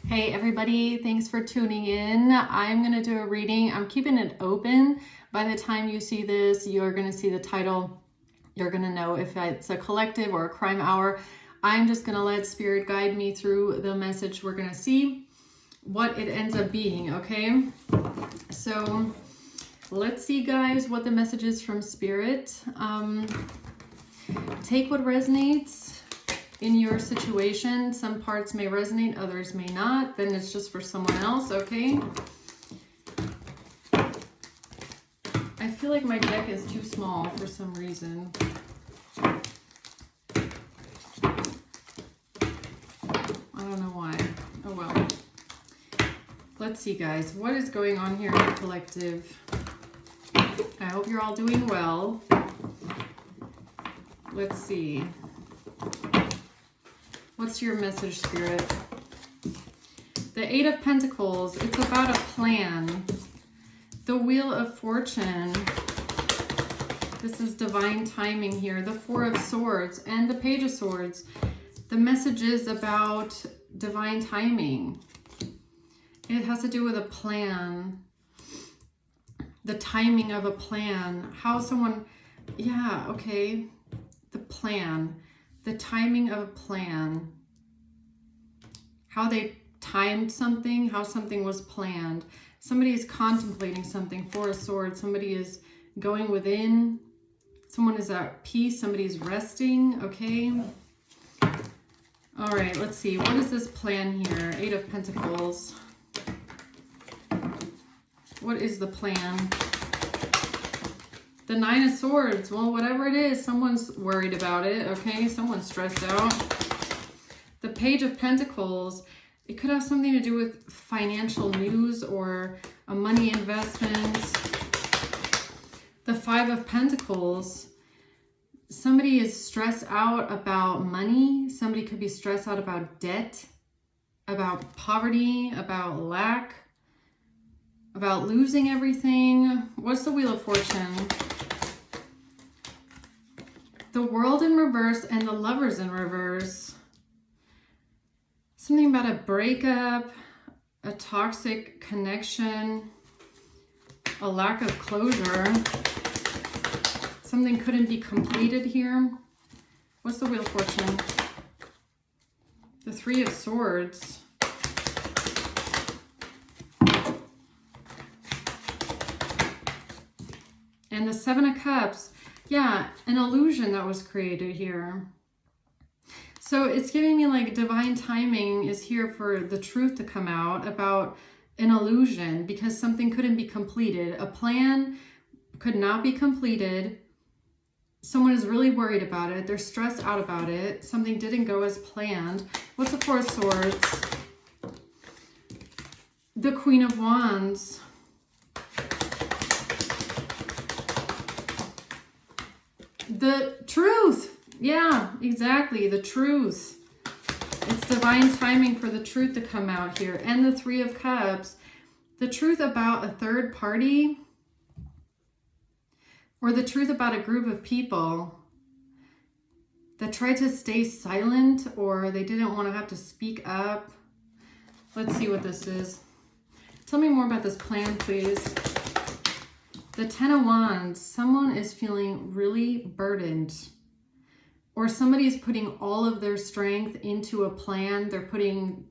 Hey everybody, thanks for tuning in. I'm going to do a reading. I'm keeping it open. By the time you see this, you're going to see the title. You're going to know if it's a collective or a crime hour. I'm just going to let Spirit guide me through the message. We're going to see what it ends up being, okay? So let's see, guys, what the message is from Spirit. Take what resonates in your situation. Some parts may resonate, others may not. Then it's just for someone else, okay? I feel like my deck is too small for some reason. I don't know why. Oh well. Let's see, guys. What is going on here in the collective? I hope you're all doing well. Let's see. What's your message, Spirit? The Eight of Pentacles, it's about a plan. The Wheel of Fortune, this is divine timing here. The Four of Swords and the Page of Swords. The message is about divine timing. It has to do with a plan. The timing of a plan. How someone, yeah, okay. The plan. The timing of a plan, how they timed something, how something was planned. Somebody is contemplating something. Four of Swords. Somebody is going within. Someone is at peace. Somebody is resting. Okay. All right. Let's see. What is this plan here? Eight of Pentacles. What is the plan? The Nine of Swords, well, whatever it is, someone's worried about it, okay? Someone's stressed out. The Page of Pentacles, it could have something to do with financial news or a money investment. The Five of Pentacles, somebody is stressed out about money. Somebody could be stressed out about debt, about poverty, about lack, about losing everything. What's the Wheel of Fortune? The World in reverse and the Lovers in reverse. Something about a breakup, a toxic connection, a lack of closure. Something couldn't be completed here. What's the Wheel of Fortune? The Three of Swords. And the Seven of Cups. Yeah, an illusion that was created here. So it's giving me like divine timing is here for the truth to come out about an illusion because something couldn't be completed. A plan could not be completed. Someone is really worried about it. They're stressed out about it. Something didn't go as planned. What's the Four of Swords? The Queen of Wands. The truth. Yeah, exactly. The truth. It's divine timing for the truth to come out here. And the Three of Cups. The truth about a third party. Or the truth about a group of people that tried to stay silent or they didn't want to have to speak up. Let's see what this is. Tell me more about this plan, please. The Ten of Wands, someone is feeling really burdened or somebody is putting all of their strength into a plan. They're putting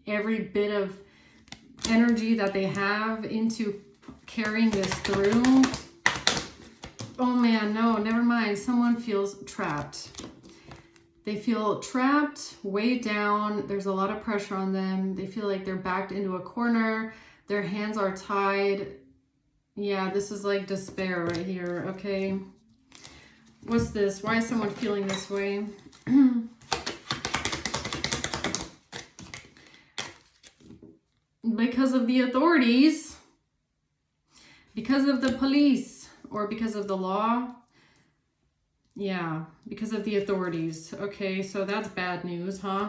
every bit of energy that they have into carrying this through. Oh man, no, never mind. Someone feels trapped. They feel trapped, weighed down. There's a lot of pressure on them. They feel like they're backed into a corner. Their hands are tied. Yeah, this is like despair right here, okay? What's this? Why is someone feeling this way? Because of the authorities, because of the police, or because of the law. Yeah, because of the authorities. Okay, so that's bad news, huh?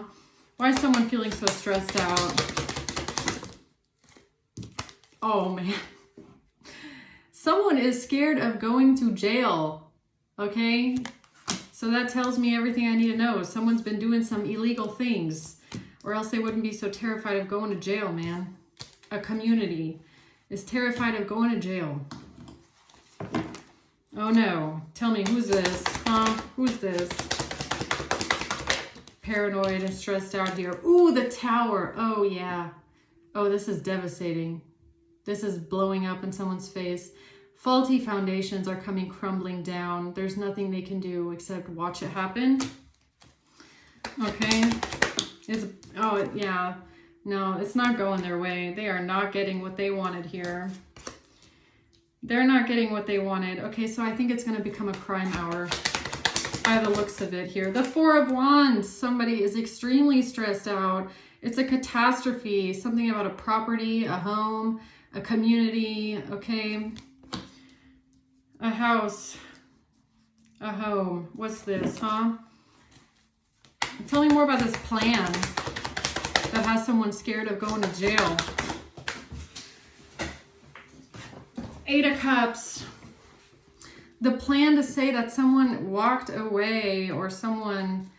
Why is someone feeling so stressed out? Oh, man. Someone is scared of going to jail, okay? So that tells me everything I need to know. Someone's been doing some illegal things. or else they wouldn't be so terrified of going to jail, man. A community is terrified of going to jail. Oh no, tell me, who's this? Huh? Who's this? Paranoid and stressed out here. Ooh, the Tower. Oh yeah. Oh, this is devastating. This is blowing up in someone's face. Faulty foundations are coming crumbling down. There's nothing they can do except watch it happen. Okay. Oh, yeah. No, it's not going their way. They are not getting what they wanted here. They're not getting what they wanted. Okay, so I think it's going to become a crime hour by the looks of it here. The Four of Wands. Somebody is extremely stressed out. It's a catastrophe. Something about a property, a home, a community, okay? A house, a home. What's this, huh? Tell me more about this plan that has someone scared of going to jail. Eight of Cups. The plan to say that someone walked away or someone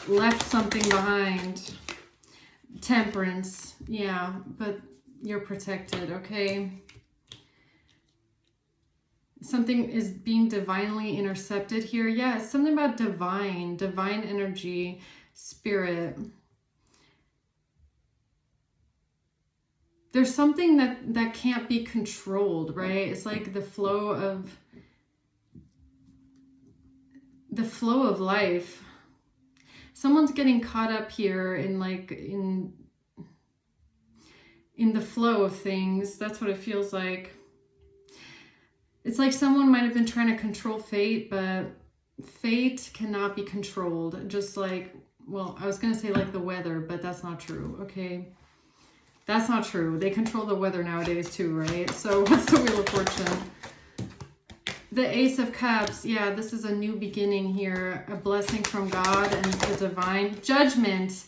left something behind. Temperance. Yeah, but you're protected, okay? Something is being divinely intercepted here. Yeah, it's something about divine energy, spirit. There's something that can't be controlled, right? It's like the flow of life. Someone's getting caught up here in the flow of things. That's what it feels like. It's like someone might have been trying to control fate, but fate cannot be controlled. Just like, well, I was going to say like the weather, but that's not true, okay? That's not true. They control the weather nowadays too, right? So what's the Wheel of Fortune? The Ace of Cups. Yeah, this is a new beginning here. A blessing from God and the divine. Judgment.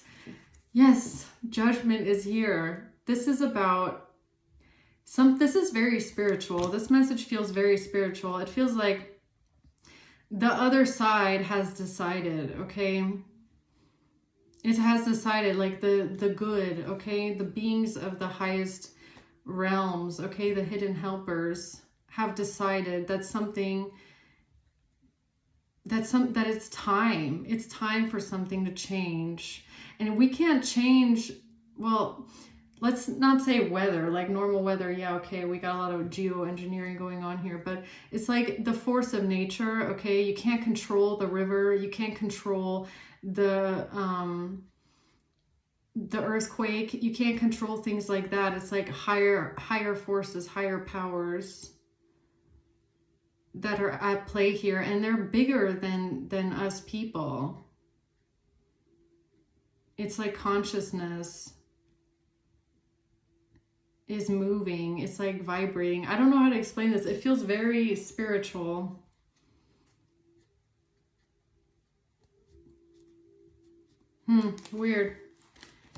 Yes, judgment is here. This is about this is very spiritual. This message feels very spiritual. It feels like the other side has decided, okay? It has decided, like the good, okay? The beings of the highest realms, okay? The hidden helpers have decided that that it's time. It's time for something to change. And we can't change, well, let's not say weather, like normal weather. Yeah, okay, we got a lot of geoengineering going on here, but it's like the force of nature, okay? You can't control the river. You can't control the earthquake. You can't control things like that. It's like higher forces, higher powers that are at play here, and they're bigger than us people. It's like consciousness is moving. It's like vibrating. I don't know how to explain this. It feels very spiritual. Weird.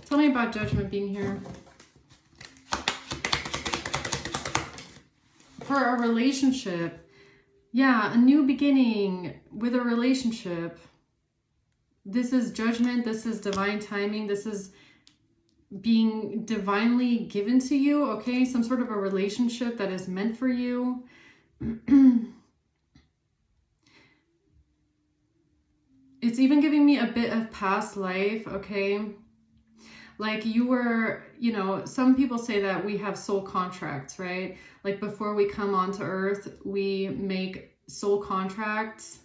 Tell me about judgment being here. For a relationship. Yeah, a new beginning with a relationship. This is judgment. This is divine timing. This is being divinely given to you, okay? Some sort of a relationship that is meant for you. It's even giving me a bit of past life, okay? Like you were, you know, some people say that we have soul contracts, right? Like before we come onto earth, we make soul contracts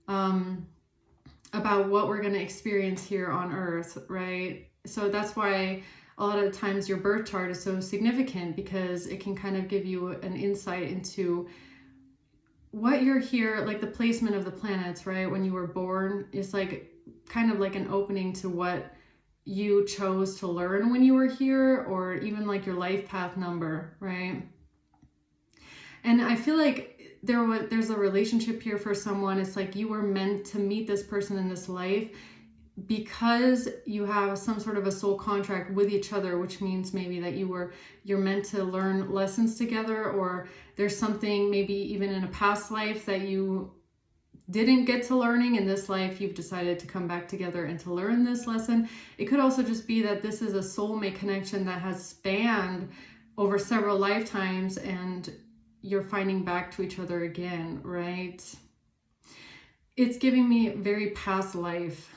about what we're going to experience here on earth, right? So that's why a lot of times your birth chart is so significant, because it can kind of give you an insight into what you're here, like the placement of the planets, right? When you were born is like kind of like an opening to what you chose to learn when you were here, or even like your life path number, right? And I feel like there's a relationship here for someone. It's like you were meant to meet this person in this life because you have some sort of a soul contract with each other, which means maybe that you're meant to learn lessons together, or there's something maybe even in a past life that you didn't get to learning in this life, you've decided to come back together and to learn this lesson. It could also just be that this is a soulmate connection that has spanned over several lifetimes and you're finding back to each other again, right? It's giving me very past life.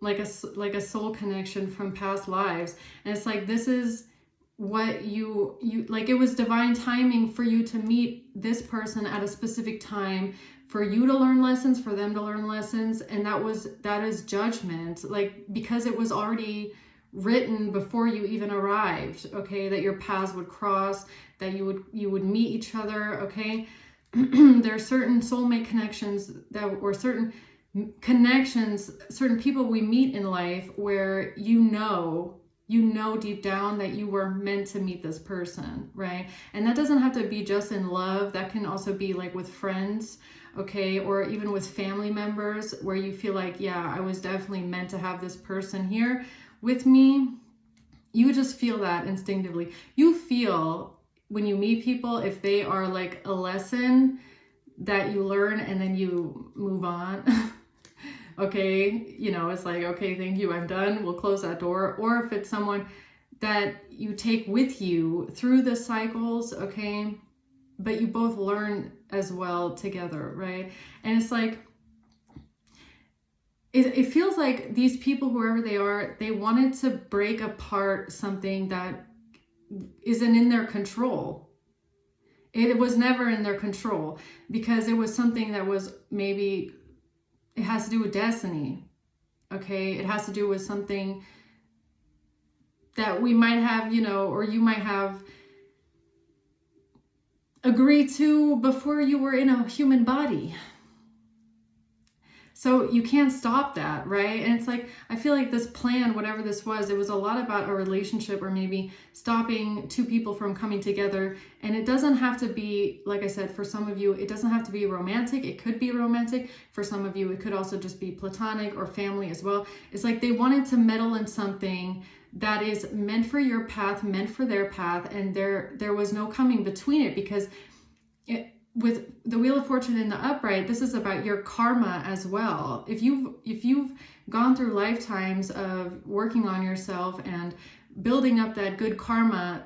Like a soul connection from past lives. And it's like, this is what you like, it was divine timing for you to meet this person at a specific time, for you to learn lessons, for them to learn lessons. And that is judgment, like, because it was already written before you even arrived, okay, that your paths would cross, that you would meet each other, okay. There are certain soulmate connections or certain connections, certain people we meet in life where you know deep down that you were meant to meet this person, right? And that doesn't have to be just in love. That can also be like with friends, okay, or even with family members, where you feel like, yeah, I was definitely meant to have this person here with me. You just feel that instinctively. You feel when you meet people, if they are like a lesson that you learn and then you move on. Okay, you know, it's like, okay, thank you, I'm done, we'll close that door. Or if it's someone that you take with you through the cycles, okay, but you both learn as well together, right? And it's like, it feels like these people, whoever they are, they wanted to break apart something that isn't in their control. It was never in their control, because it was something that was maybe, it has to do with destiny, okay? It has to do with something that we might have, you know, or you might have agreed to before you were in a human body. So you can't stop that, right? And it's like, I feel like this plan, whatever this was, it was a lot about a relationship, or maybe stopping two people from coming together. And it doesn't have to be, like I said, for some of you, it doesn't have to be romantic. It could be romantic. For some of you, it could also just be platonic or family as well. It's like they wanted to meddle in something that is meant for your path, meant for their path. And there was no coming between it, because with the Wheel of Fortune in the upright, this is about your karma as well. If you've gone through lifetimes of working on yourself and building up that good karma,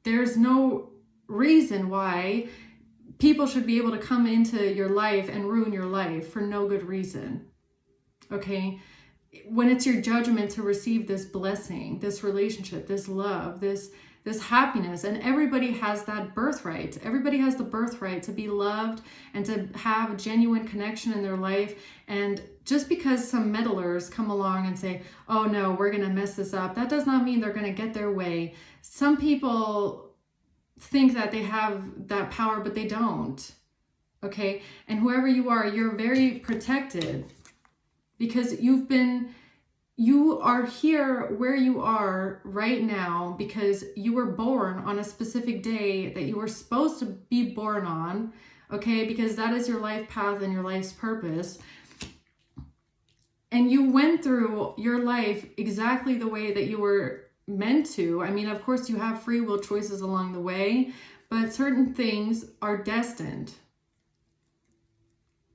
there's no reason why people should be able to come into your life and ruin your life for no good reason, okay? When it's your judgment to receive this blessing, this relationship, this love, this happiness, and everybody has that birthright. Everybody has the birthright to be loved and to have genuine connection in their life. And just because some meddlers come along and say, oh no, we're going to mess this up, that does not mean they're going to get their way. Some people think that they have that power, but they don't. Okay? And whoever you are, you're very protected, because you are here where you are right now because you were born on a specific day that you were supposed to be born on, okay? Because that is your life path and your life's purpose. And you went through your life exactly the way that you were meant to. I mean, of course, you have free will choices along the way, but certain things are destined.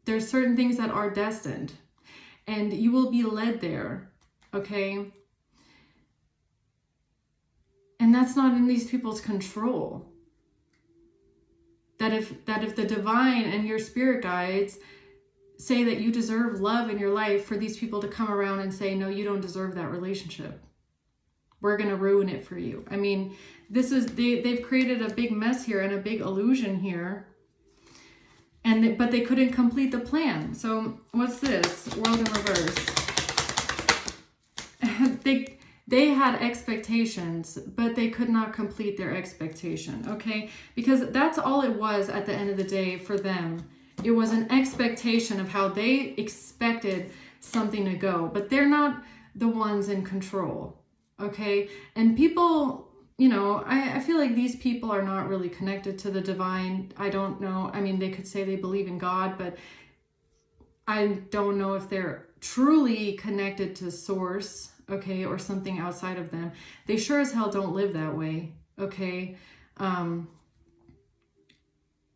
There's certain things that are destined, and you will be led there. Okay? And that's not in these people's control. That if the divine and your spirit guides say that you deserve love in your life, for these people to come around and say, no, you don't deserve that relationship, we're going to ruin it for you. I mean, this is, they've created a big mess here and a big illusion here. But they couldn't complete the plan. So what's this? World in reverse. They had expectations, but they could not complete their expectation, okay? Because that's all it was at the end of the day for them. It was an expectation of how they expected something to go, but they're not the ones in control, okay? And people, you know, I feel like these people are not really connected to the divine. I don't know. I mean, they could say they believe in God, but I don't know if they're truly connected to source, okay, or something outside of them. They sure as hell don't live that way, okay?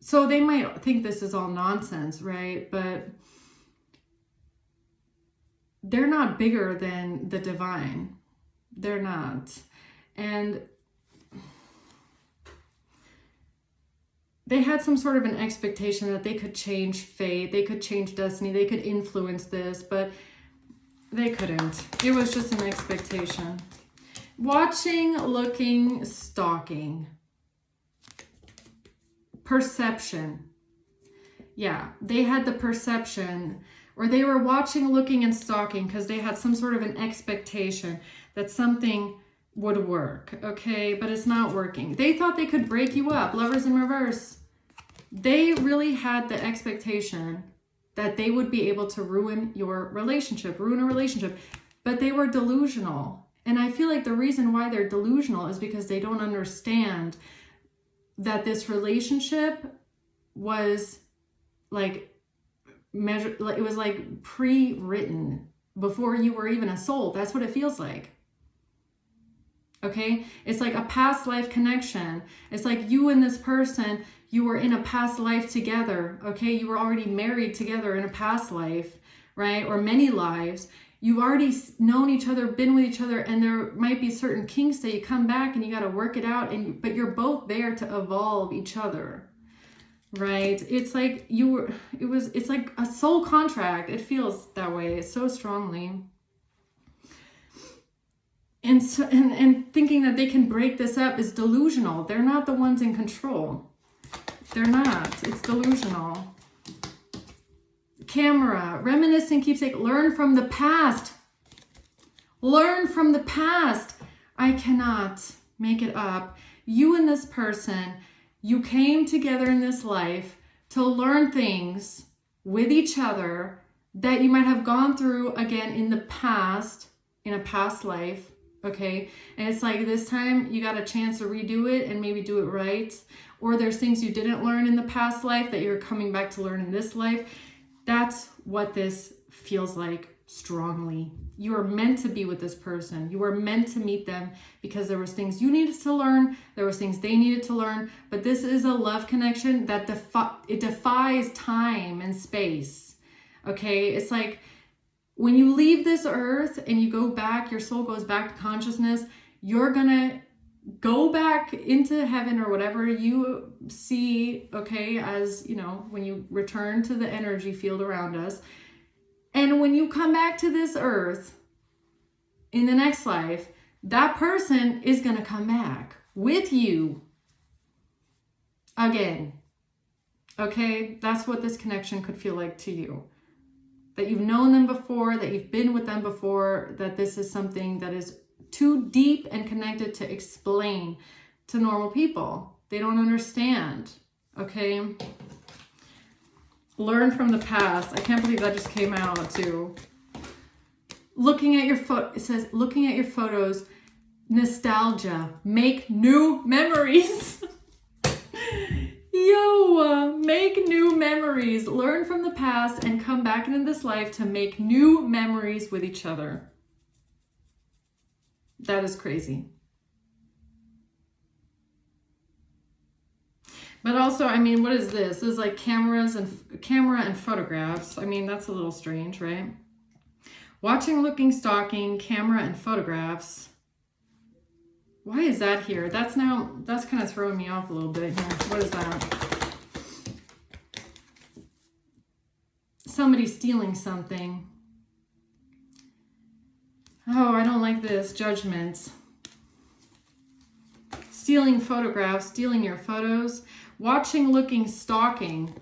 So they might think this is all nonsense, right? But they're not bigger than the divine. They're not. And they had some sort of an expectation that they could change fate, they could change destiny, they could influence this, but they couldn't. It was just an expectation. Watching, looking, stalking. Perception. Yeah, they had the perception, or they were watching, looking, and stalking because they had some sort of an expectation that something would work, okay? But it's not working. They thought they could break you up. Lovers in reverse. They really had the expectation that they would be able to ruin your relationship, ruin a relationship, but they were delusional. And I feel like the reason why they're delusional is because they don't understand that this relationship was like measured, it was like pre-written before you were even a soul. That's what it feels like. Okay? It's like a past life connection. It's like you and this person, you were in a past life together. Okay? You were already married together in a past life, right? Or many lives. You've already known each other, been with each other, and there might be certain kinks that you come back and you got to work it out, but you're both there to evolve each other, right? It's like it's like a soul contract. It feels that way so strongly. And thinking that they can break this up is delusional. They're not the ones in control. They're not. It's delusional. Camera, reminiscing, keepsake, learn from the past. Learn from the past. I cannot make it up. You and this person, you came together in this life to learn things with each other that you might have gone through again in the past, in a past life, okay? And it's like this time you got a chance to redo it and maybe do it right. Or there's things you didn't learn in the past life that you're coming back to learn in this life. That's what this feels like strongly. You are meant to be with this person. You were meant to meet them because there was things you needed to learn. There was things they needed to learn. But this is a love connection that it defies time and space. Okay? It's like when you leave this earth and you go back, your soul goes back to consciousness, you're gonna go back into heaven or whatever you see, okay, as, you know, when you return to the energy field around us. And when you come back to this earth in the next life, that person is going to come back with you again. Okay, that's what this connection could feel like to you. That you've known them before, that you've been with them before, that this is something that is too deep and connected to explain to normal people. They don't understand, okay? Learn from the past. I can't believe that just came out too. Looking at your it says, looking at your photos, nostalgia, make new memories. Yo, make new memories. Learn from the past and come back into this life to make new memories with each other. That is crazy. But also, I mean, what is this? This is like camera and photographs. I mean, that's a little strange, right? Watching, looking, stalking, camera and photographs. Why is that here? That's kind of throwing me off a little bit here. What is that? Somebody stealing something. Oh, I don't like this. Judgments. Stealing photographs, stealing your photos. Watching, looking, stalking.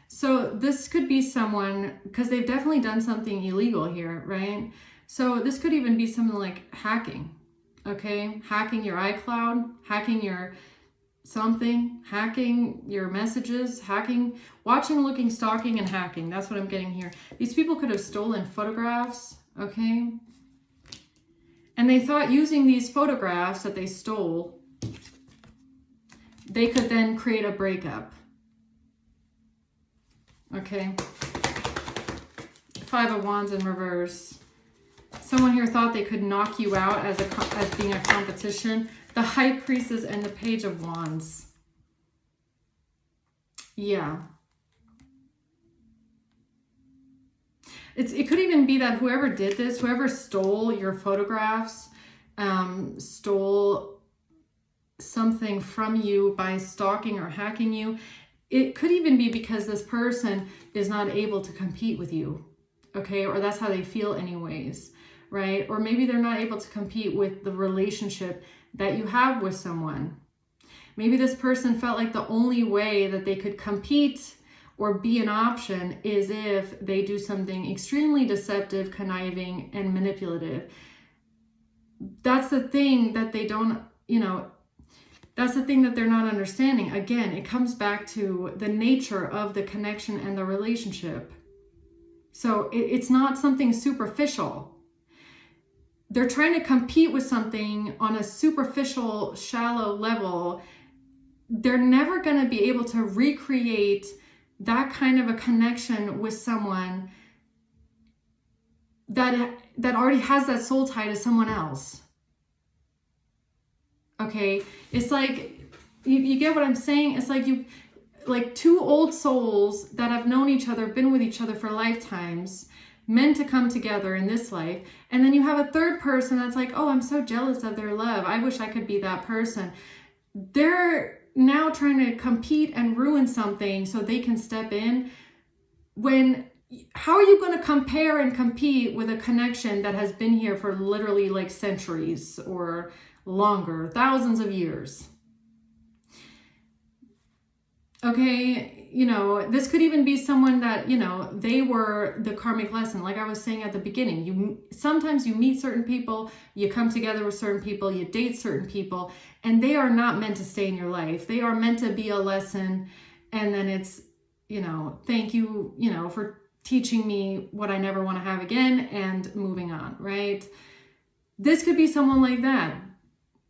So this could be someone, because they've definitely done something illegal here, right? So this could even be something like hacking, okay? Hacking your iCloud, hacking your something, hacking your messages, hacking, watching, looking, stalking, and hacking. That's what I'm getting here. These people could have stolen photographs, okay? And they thought using these photographs that they stole, they could then create a breakup. Okay. 5 of Wands in reverse. Someone here thought they could knock you out as being a competition. The High Priestess and the Page of Wands. Yeah. It could even be that whoever did this, whoever stole your photographs, stole something from you by stalking or hacking you, it could even be because this person is not able to compete with you, okay? Or that's how they feel anyways, right? Or maybe they're not able to compete with the relationship that you have with someone. Maybe this person felt like the only way that they could compete or be an option is if they do something extremely deceptive, conniving, and manipulative. That's the thing that they don't, that's the thing that they're not understanding. Again, it comes back to the nature of the connection and the relationship. So it's not something superficial. They're trying to compete with something on a superficial, shallow level. They're never going to be able to recreate that kind of a connection with someone that already has that soul tie to someone else. Okay, it's like, you get what I'm saying? It's like two old souls that have known each other, been with each other for lifetimes, meant to come together in this life. And then you have a third person that's like, oh, I'm so jealous of their love. I wish I could be that person. They're now trying to compete and ruin something so they can step in. How are you going to compare and compete with a connection that has been here for literally like centuries or longer, thousands of years? Okay, this could even be someone that, they were the karmic lesson. Like I was saying at the beginning, sometimes you meet certain people, you come together with certain people, you date certain people, and they are not meant to stay in your life. They are meant to be a lesson. And then it's, thank you, for teaching me what I never want to have again and moving on, right? This could be someone like that.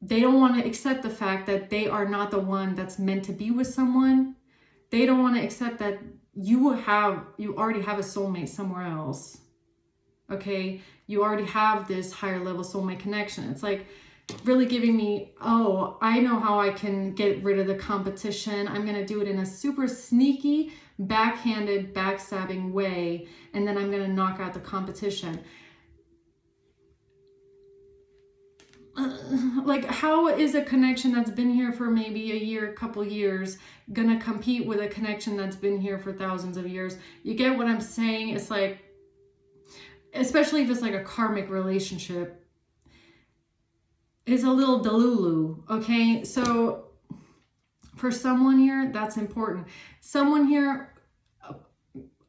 They don't want to accept the fact that they are not the one that's meant to be with someone. They don't want to accept that you already have a soulmate somewhere else. Okay? You already have this higher level soulmate connection. It's like really giving me, oh, I know how I can get rid of the competition. I'm going to do it in a super sneaky, backhanded, backstabbing way. And then I'm going to knock out the competition. Like, how is a connection that's been here for maybe a year, a couple years, gonna compete with a connection that's been here for thousands of years? You get what I'm saying? It's like, especially if it's like a karmic relationship, it's a little delulu, okay? So for someone here, that's important. Someone here,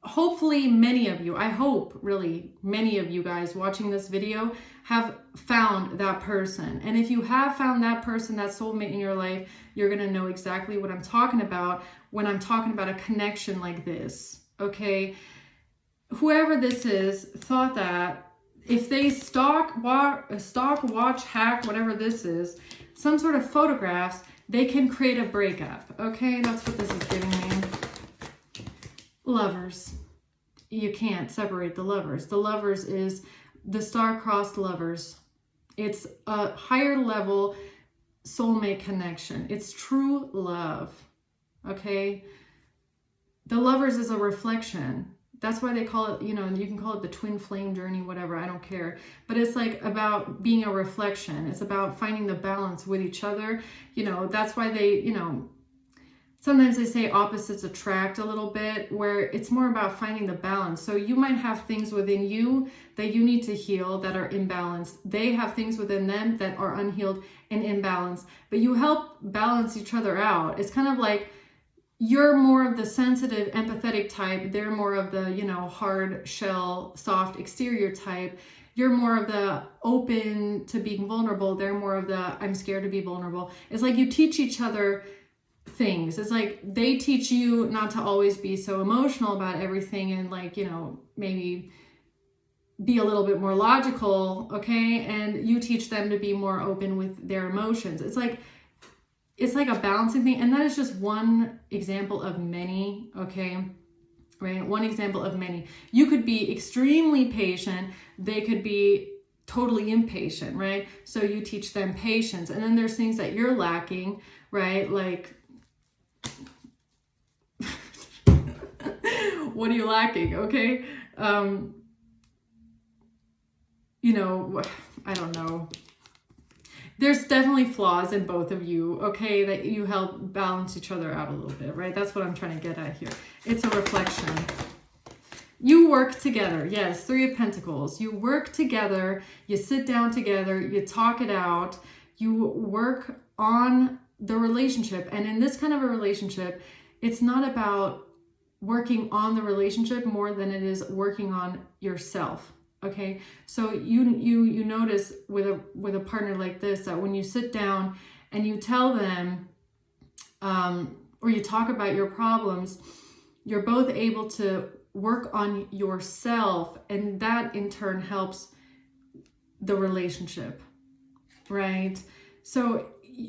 hopefully many of you, I hope really many of you guys watching this video have found that person. And if you have found that person, that soulmate in your life, you're going to know exactly what I'm talking about when I'm talking about a connection like this, okay? Whoever this is thought that if they stalk, watch, hack, whatever this is, some sort of photographs, they can create a breakup, okay? That's what this is giving me. Lovers. You can't separate the lovers. The lovers is the star-crossed lovers. It's a higher level soulmate connection. It's true love, okay? The lovers is a reflection. That's why they call it, you can call it the twin flame journey, whatever, I don't care. But it's like about being a reflection. It's about finding the balance with each other. That's why they, sometimes they say opposites attract a little bit, where it's more about finding the balance. So you might have things within you that you need to heal that are imbalanced. They have things within them that are unhealed and imbalanced, but you help balance each other out. It's kind of like you're more of the sensitive, empathetic type. They're more of the, hard shell, soft exterior type. You're more of the open to being vulnerable. They're more of the I'm scared to be vulnerable. It's like you teach each other things. It's like they teach you not to always be so emotional about everything and maybe be a little bit more logical, okay? And you teach them to be more open with their emotions. It's like a balancing thing, and that is just one example of many, okay? Right? One example of many. You could be extremely patient. They could be totally impatient, right? So you teach them patience. And then there's things that you're lacking, right? Like What are you lacking? Okay. You know, I don't know. There's definitely flaws in both of you, okay, that you help balance each other out a little bit, right? That's what I'm trying to get at here. It's a reflection. You work together. Yes, Three of Pentacles. You work together. You sit down together. You talk it out. You work on the relationship. And in this kind of a relationship, it's not about working on the relationship more than it is working on yourself. Okay, so you notice with a partner like this that when you sit down and you tell them or you talk about your problems, you're both able to work on yourself, and that in turn helps the relationship, right? So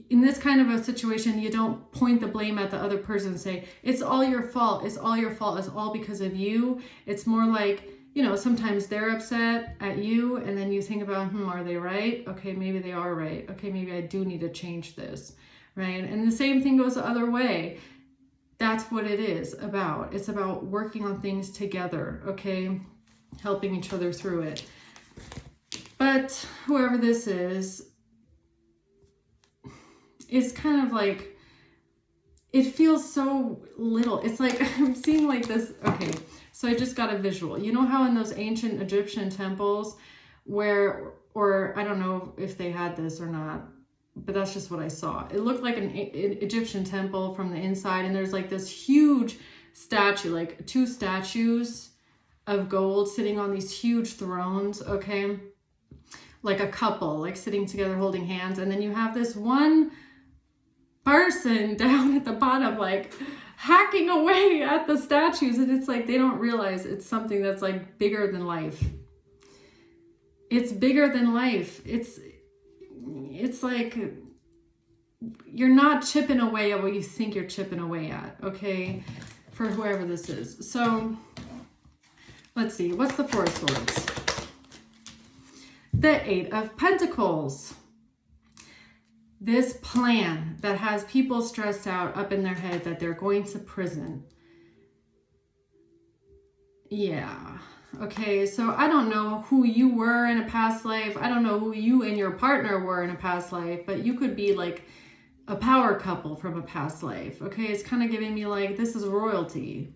in this kind of a situation, you don't point the blame at the other person and say, it's all your fault, it's all your fault, it's all because of you. It's more like, you know, sometimes they're upset at you and then you think about, are they right? Okay, maybe they are right. Okay, maybe I do need to change this, right? And the same thing goes the other way. That's what it is about. It's about working on things together, okay? Helping each other through it. But whoever this is kind of like, it feels so little. It's like, I'm seeing like this, okay. So I just got a visual. You know how in those ancient Egyptian temples where, or I don't know if they had this or not, but that's just what I saw. It looked like an Egyptian temple from the inside, and there's like this huge statue, like 2 statues of gold sitting on these huge thrones, okay? Like a couple, like sitting together holding hands, and then you have this one person down at the bottom, like hacking away at the statues, and it's like they don't realize it's something that's like bigger than life. It's bigger than life. It's like you're not chipping away at what you think you're chipping away at, okay, for whoever this is. So let's see, what's the Four of Swords? The Eight of Pentacles. This plan that has people stressed out up in their head that they're going to prison. Yeah. Okay, so I don't know who you were in a past life. I don't know who you and your partner were in a past life, but you could be like a power couple from a past life. Okay, it's kind of giving me like, this is royalty.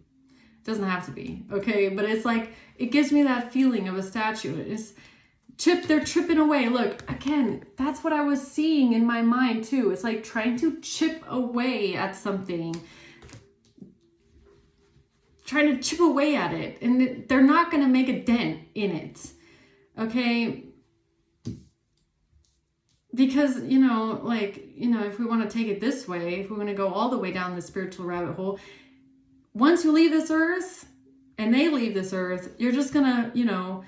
It doesn't have to be, okay? But it's like, it gives me that feeling of a statue. It's they're chipping away. Look, again, that's what I was seeing in my mind too. It's like trying to chip away at something. Trying to chip away at it. And they're not going to make a dent in it. Okay? Because, you know, like, you know, if we want to take it this way, if we want to go all the way down the spiritual rabbit hole, once you leave this earth and they leave this earth, you're just going to, you know,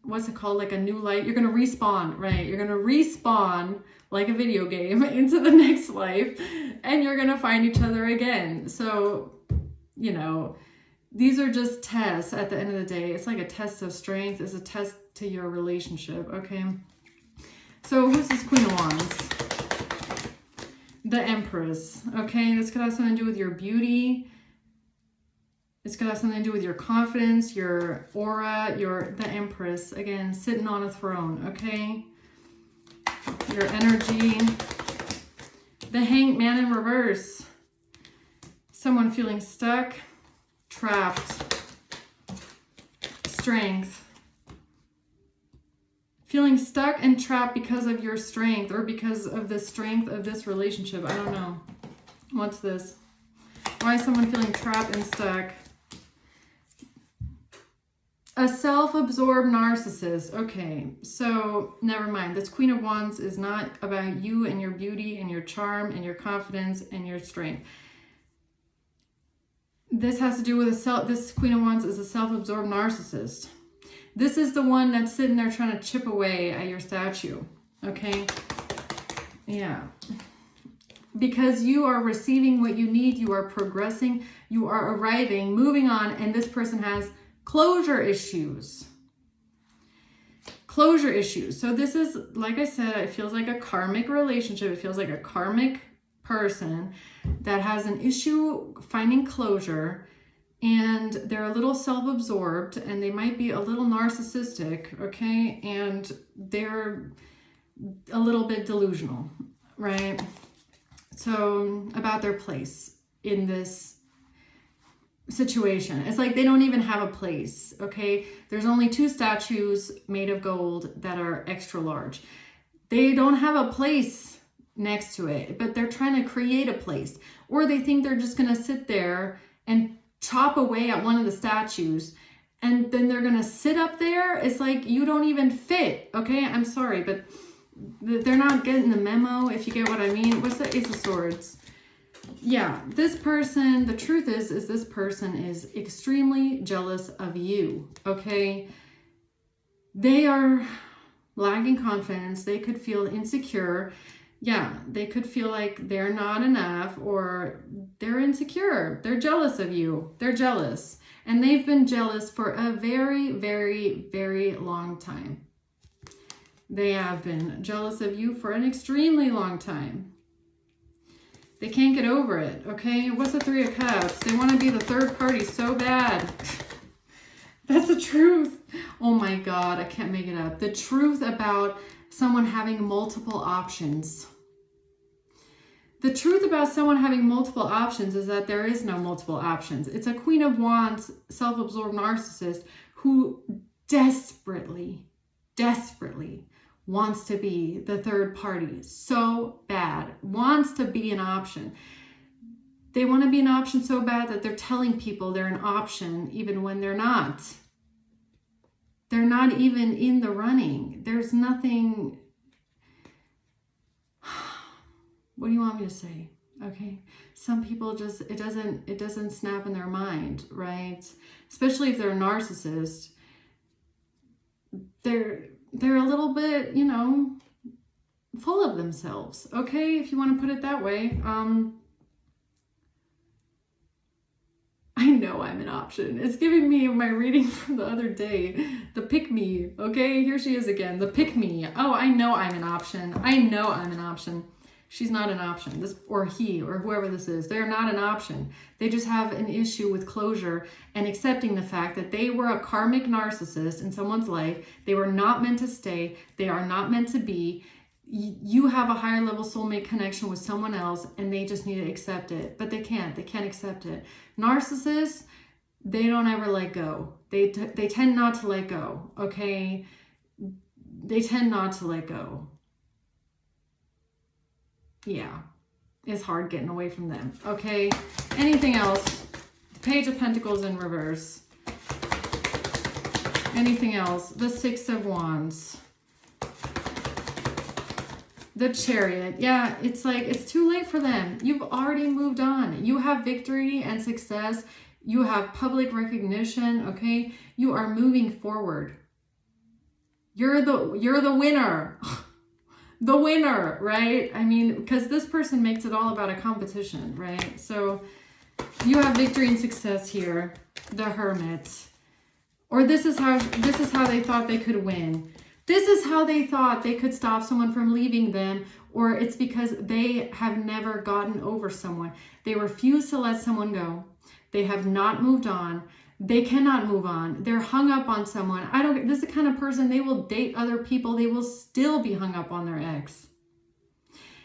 what's it called? Like a new life. You're going to respawn, right? You're going to respawn like a video game into the next life, and you're going to find each other again. So, you know, these are just tests at the end of the day. It's like a test of strength. It's a test to your relationship, okay? So who's this Queen of Wands? The Empress, okay? This could have something to do with your beauty. This could have something to do with your confidence, your aura, the Empress, again, sitting on a throne, okay? Your energy. The Hanged Man in reverse. Someone feeling stuck, trapped, strength. Feeling stuck and trapped because of your strength or because of the strength of this relationship. I don't know. What's this? Why is someone feeling trapped and stuck? A self-absorbed narcissist. Okay, so never mind. This Queen of Wands is not about you and your beauty and your charm and your confidence and your strength. This has to do with this Queen of Wands is a self-absorbed narcissist. This is the one that's sitting there trying to chip away at your statue. Okay? Yeah. Because you are receiving what you need, you are progressing, you are arriving, moving on, and this person has closure issues. Closure issues. So this is, like I said, it feels like a karmic relationship. It feels like a karmic person that has an issue finding closure and they're a little self-absorbed, and they might be a little narcissistic, okay? And they're a little bit delusional, right? So about their place in this situation. It's like they don't even have a place, okay? There's only 2 statues made of gold that are extra large. They don't have a place next to it, but they're trying to create a place. Or they think they're just going to sit there and chop away at one of the statues, and then they're going to sit up there. It's like, you don't even fit, okay? I'm sorry, but they're not getting the memo, if you get what I mean. What's the Ace of Swords? Yeah, this person, the truth is this person is extremely jealous of you, okay? They are lacking confidence. They could feel insecure. Yeah, they could feel like they're not enough, or they're insecure. They're jealous of you. They're jealous. And they've been jealous for a very, very, very long time. They have been jealous of you for an extremely long time. They can't get over it, okay? What's the 3 of Cups? They want to be the third party so bad. That's the truth. Oh my God, I can't make it up. The truth about someone having multiple options. The truth about someone having multiple options is that there is no multiple options. It's a Queen of Wands, self-absorbed narcissist who desperately, desperately wants to be the third party so bad, wants to be an option. They want to be an option so bad that they're telling people they're an option even when they're not. They're not even in the running. There's nothing. What do you want me to say? Okay. Some people just, it doesn't snap in their mind, right? Especially if they're a narcissist. They're a little bit, you know, full of themselves. Okay. If you want to put it that way. I know I'm an option. It's giving me my reading from the other day. The pick me. Okay, here she is again. The pick me. Oh, I know I'm an option. I know I'm an option. She's not an option. This, or he, or whoever this is, they're not an option. They just have an issue with closure and accepting the fact that they were a karmic narcissist in someone's life. They were not meant to stay. They are not meant to be. You have a higher level soulmate connection with someone else, and they just need to accept it, but they can't accept it. Narcissists, they don't ever let go. They tend not to let go. Okay. They tend not to let go. Yeah. It's hard getting away from them. Okay. Anything else? Page of Pentacles in reverse. Anything else? The 6 of Wands. The Chariot. Yeah, it's like, it's too late for them. You've already moved on. You have victory and success. You have public recognition, okay? You are moving forward. You're the winner. The winner, right? I mean, because this person makes it all about a competition, right? So you have victory and success here. The Hermit. Or this is how they thought they could win. This is how they thought they could stop someone from leaving them, or it's because they have never gotten over someone. They refuse to let someone go. They have not moved on. They cannot move on. They're hung up on someone. This is the kind of person, they will date other people. They will still be hung up on their ex.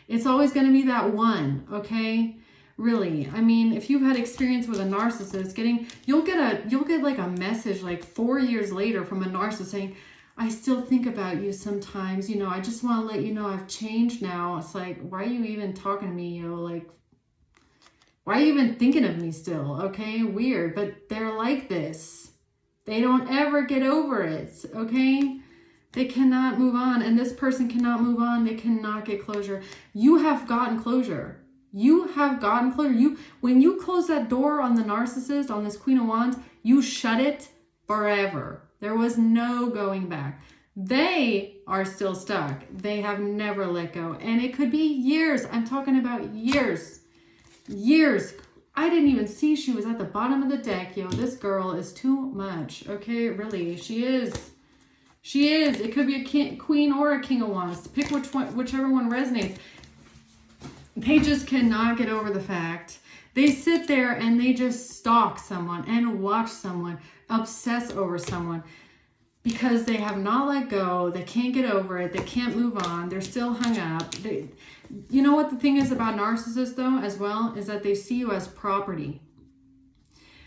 It's always going to be that one, okay? Really. I mean, if you've had experience with a narcissist, you'll get like a message like 4 years later from a narcissist saying, I still think about you sometimes, you know, I just want to let you know I've changed now. It's like, why are you even talking to me, you know, like, why are you even thinking of me still? Okay, weird, but they're like this. They don't ever get over it, okay? They cannot move on, and this person cannot move on. They cannot get closure. You have gotten closure. You have gotten closure. When you close that door on the narcissist, on this Queen of Wands, you shut it forever. There was no going back. They are still stuck. They have never let go. And it could be years. I'm talking about years. Years. I didn't even see she was at the bottom of the deck. Yo, this girl is too much. Okay, really. She is. She is. It could be a queen or a king of wands. Pick whichever one resonates. They just cannot get over the fact They sit there and they just stalk someone and watch someone, obsess over someone because they have not let go. They can't get over it. They can't move on. They're still hung up. You know what the thing is about narcissists though as well is that they see you as property.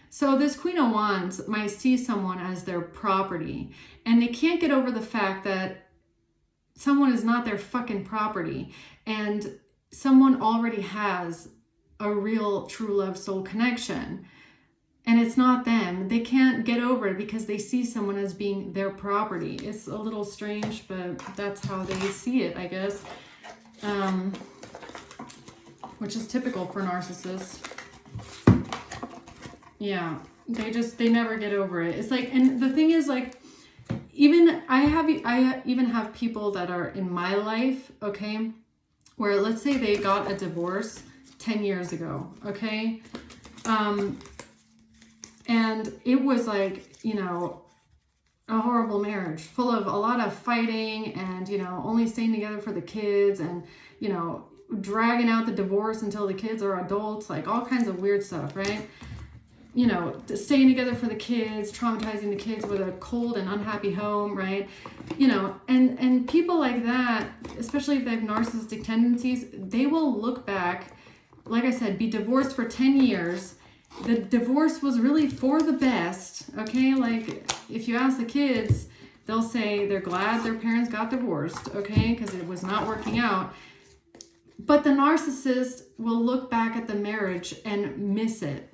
So this Queen of Wands might see someone as their property, and they can't get over the fact that someone is not their fucking property, and someone already has a real true love soul connection, and it's not them. They can't get over it because they see someone as being their property. It's a little strange, but that's how they see it, I guess, which is typical for narcissists. Yeah, they never get over it. It's like, and the thing is, like, I even have people that are in my life, okay, where let's say they got a divorce 10 years ago, okay, and it was like, you know, a horrible marriage full of a lot of fighting and, you know, only staying together for the kids and, you know, dragging out the divorce until the kids are adults, like all kinds of weird stuff, right? You know, staying together for the kids, traumatizing the kids with a cold and unhappy home, right? You know, and people like that, especially if they have narcissistic tendencies, they will look back, like I said, be divorced for 10 years. The divorce was really for the best, okay? Like, if you ask the kids, they'll say they're glad their parents got divorced, okay? Because it was not working out. But the narcissist will look back at the marriage and miss it.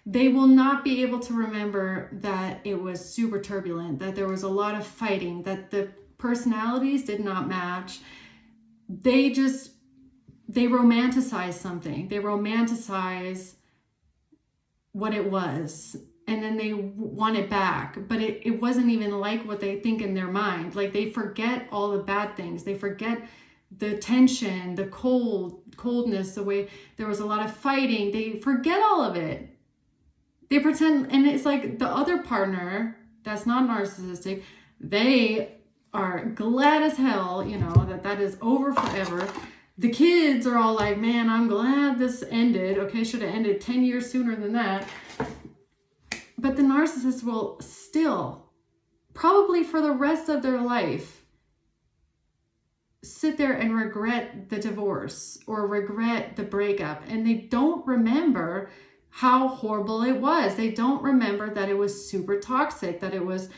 They will not be able to remember that it was super turbulent, that there was a lot of fighting, that the personalities did not match. They romanticize something. They romanticize what it was, and then they want it back. But it wasn't even like what they think in their mind. Like, they forget all the bad things. They forget the tension, the coldness, the way there was a lot of fighting. They forget all of it. They pretend, and it's like the other partner that's not narcissistic, they are glad as hell, you know, that is over forever. The kids are all like, man, I'm glad this ended. Okay, should have ended 10 years sooner than that. But the narcissist will still, probably for the rest of their life, sit there and regret the divorce or regret the breakup. And they don't remember how horrible it was. They don't remember that it was super toxic, that it was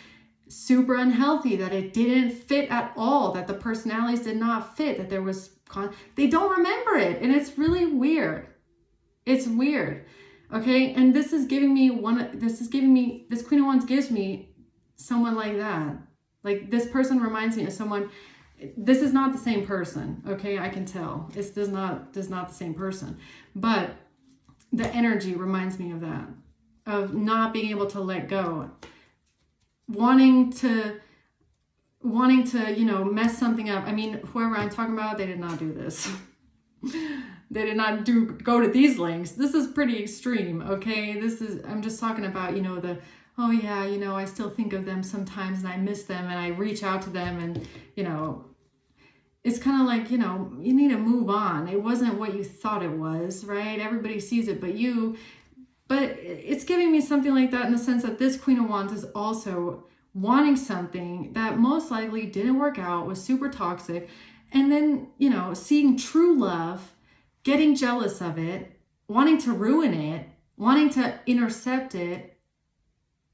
super unhealthy, that it didn't fit at all, that the personalities did not fit, that there was they don't remember it. And it's really weird. It's weird. Okay. And this Queen of Wands gives me someone like that. Like, this person reminds me of someone. This is not the same person. Okay. I can tell it's not the same person, but the energy reminds me of that, of not being able to let go, wanting to, you know, mess something up. I mean, whoever I'm talking about, they did not do this. They did not go to these lengths. This is pretty extreme, okay? I'm just talking about, you know, oh yeah, you know, I still think of them sometimes and I miss them and I reach out to them and, you know, it's kind of like, you know, you need to move on. It wasn't what you thought it was, right? Everybody sees it but you. But it's giving me something like that in the sense that this Queen of Wands is also wanting something that most likely didn't work out, was super toxic, and then, you know, seeing true love, getting jealous of it, wanting to ruin it, wanting to intercept it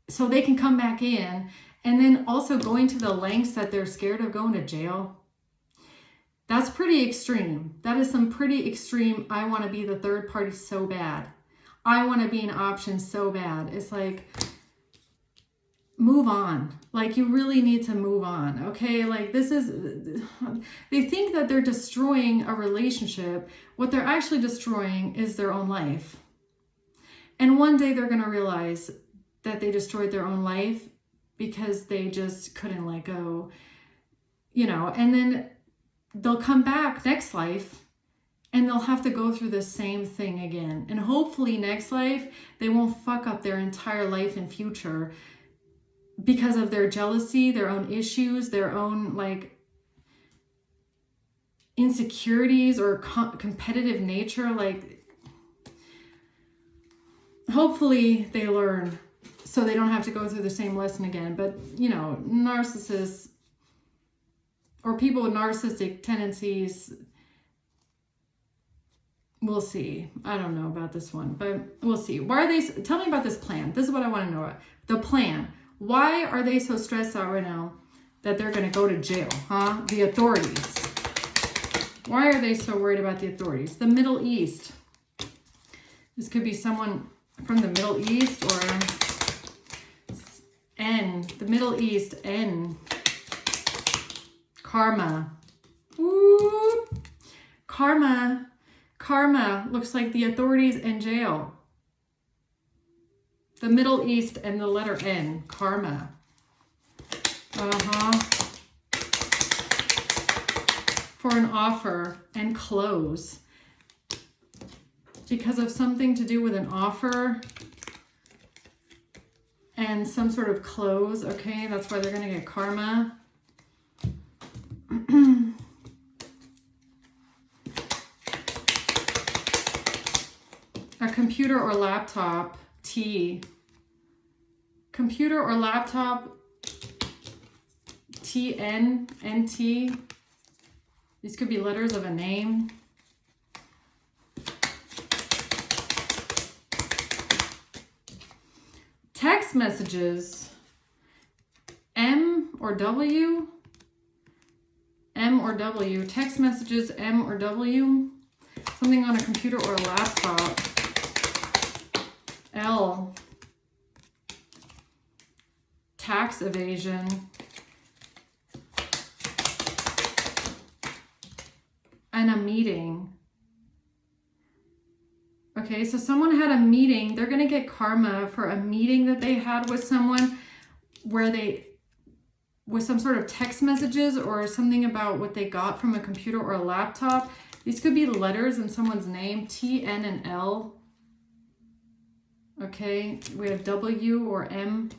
so they can come back in, and then also going to the lengths that they're scared of going to jail. That's pretty extreme. That is some pretty extreme, I want to be the third party so bad. I want to be an option so bad. It's like, move on. Like, you really need to move on, okay? Like, they think that they're destroying a relationship. What they're actually destroying is their own life. And one day they're going to realize that they destroyed their own life because they just couldn't let go, you know, and then they'll come back next life and they'll have to go through the same thing again. And hopefully next life, they won't fuck up their entire life and future because of their jealousy, their own issues, their own like insecurities or competitive nature. Like, hopefully they learn so they don't have to go through the same lesson again. But, you know, narcissists or people with narcissistic tendencies, we'll see. I don't know about this one, but we'll see. Why are they, tell me about this plan. This is what I want to know about. The plan. Why are they so stressed out right now that they're going to go to jail, huh? The authorities. Why are they so worried about the authorities? The Middle East. This could be someone from the Middle East or N. The Middle East, N. Karma. Ooh. Karma. Karma looks like the authorities in jail. The Middle East and the letter N. Karma. For an offer and close. Because of something to do with an offer and some sort of close. Okay, that's why they're going to get karma. A computer or laptop, T. Computer or laptop, TN, NT. These could be letters of a name. Text messages, M or W. M or W. Text messages, M or W. Something on a computer or a laptop. L. Tax evasion. And a meeting. Okay, so someone had a meeting. They're going to get karma for a meeting that they had with someone where they, with some sort of text messages or something about what they got from a computer or a laptop. These could be letters in someone's name, T, N, and L. Okay, we have W or M.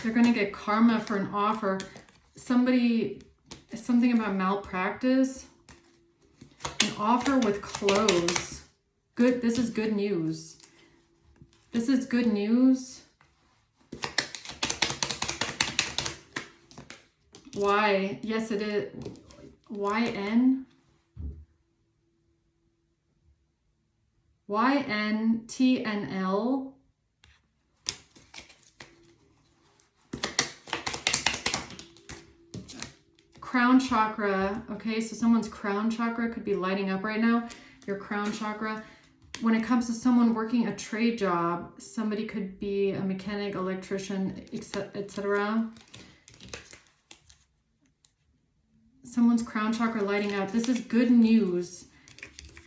They're going to get karma for an offer. Something about malpractice. An offer with close. Good. This is good news. This is good news. Y. Yes, it is. YN. YN, TNL. Crown chakra. Okay, so someone's crown chakra could be lighting up right now. Your crown chakra. When it comes to someone working a trade job, somebody could be a mechanic, electrician, etc. Someone's crown chakra lighting up. This is good news.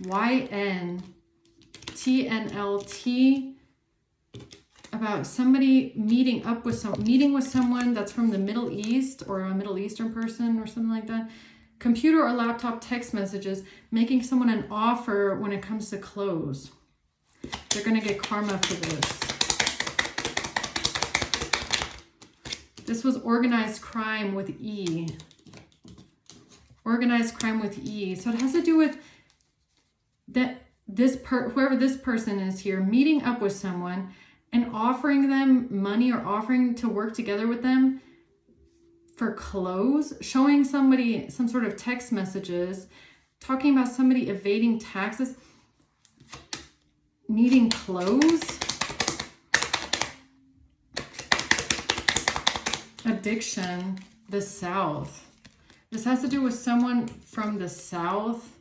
YN, TNLT. About somebody meeting with someone that's from the Middle East or a Middle Eastern person or something like that. Computer or laptop text messages, making someone an offer when it comes to close. They're going to get karma for this. This was organized crime with E. Organized crime with E. So it has to do with that whoever this person is here, meeting up with someone and offering them money or offering to work together with them for clothes, showing somebody some sort of text messages, talking about somebody evading taxes, needing clothes, addiction, the South. This has to do with someone from the South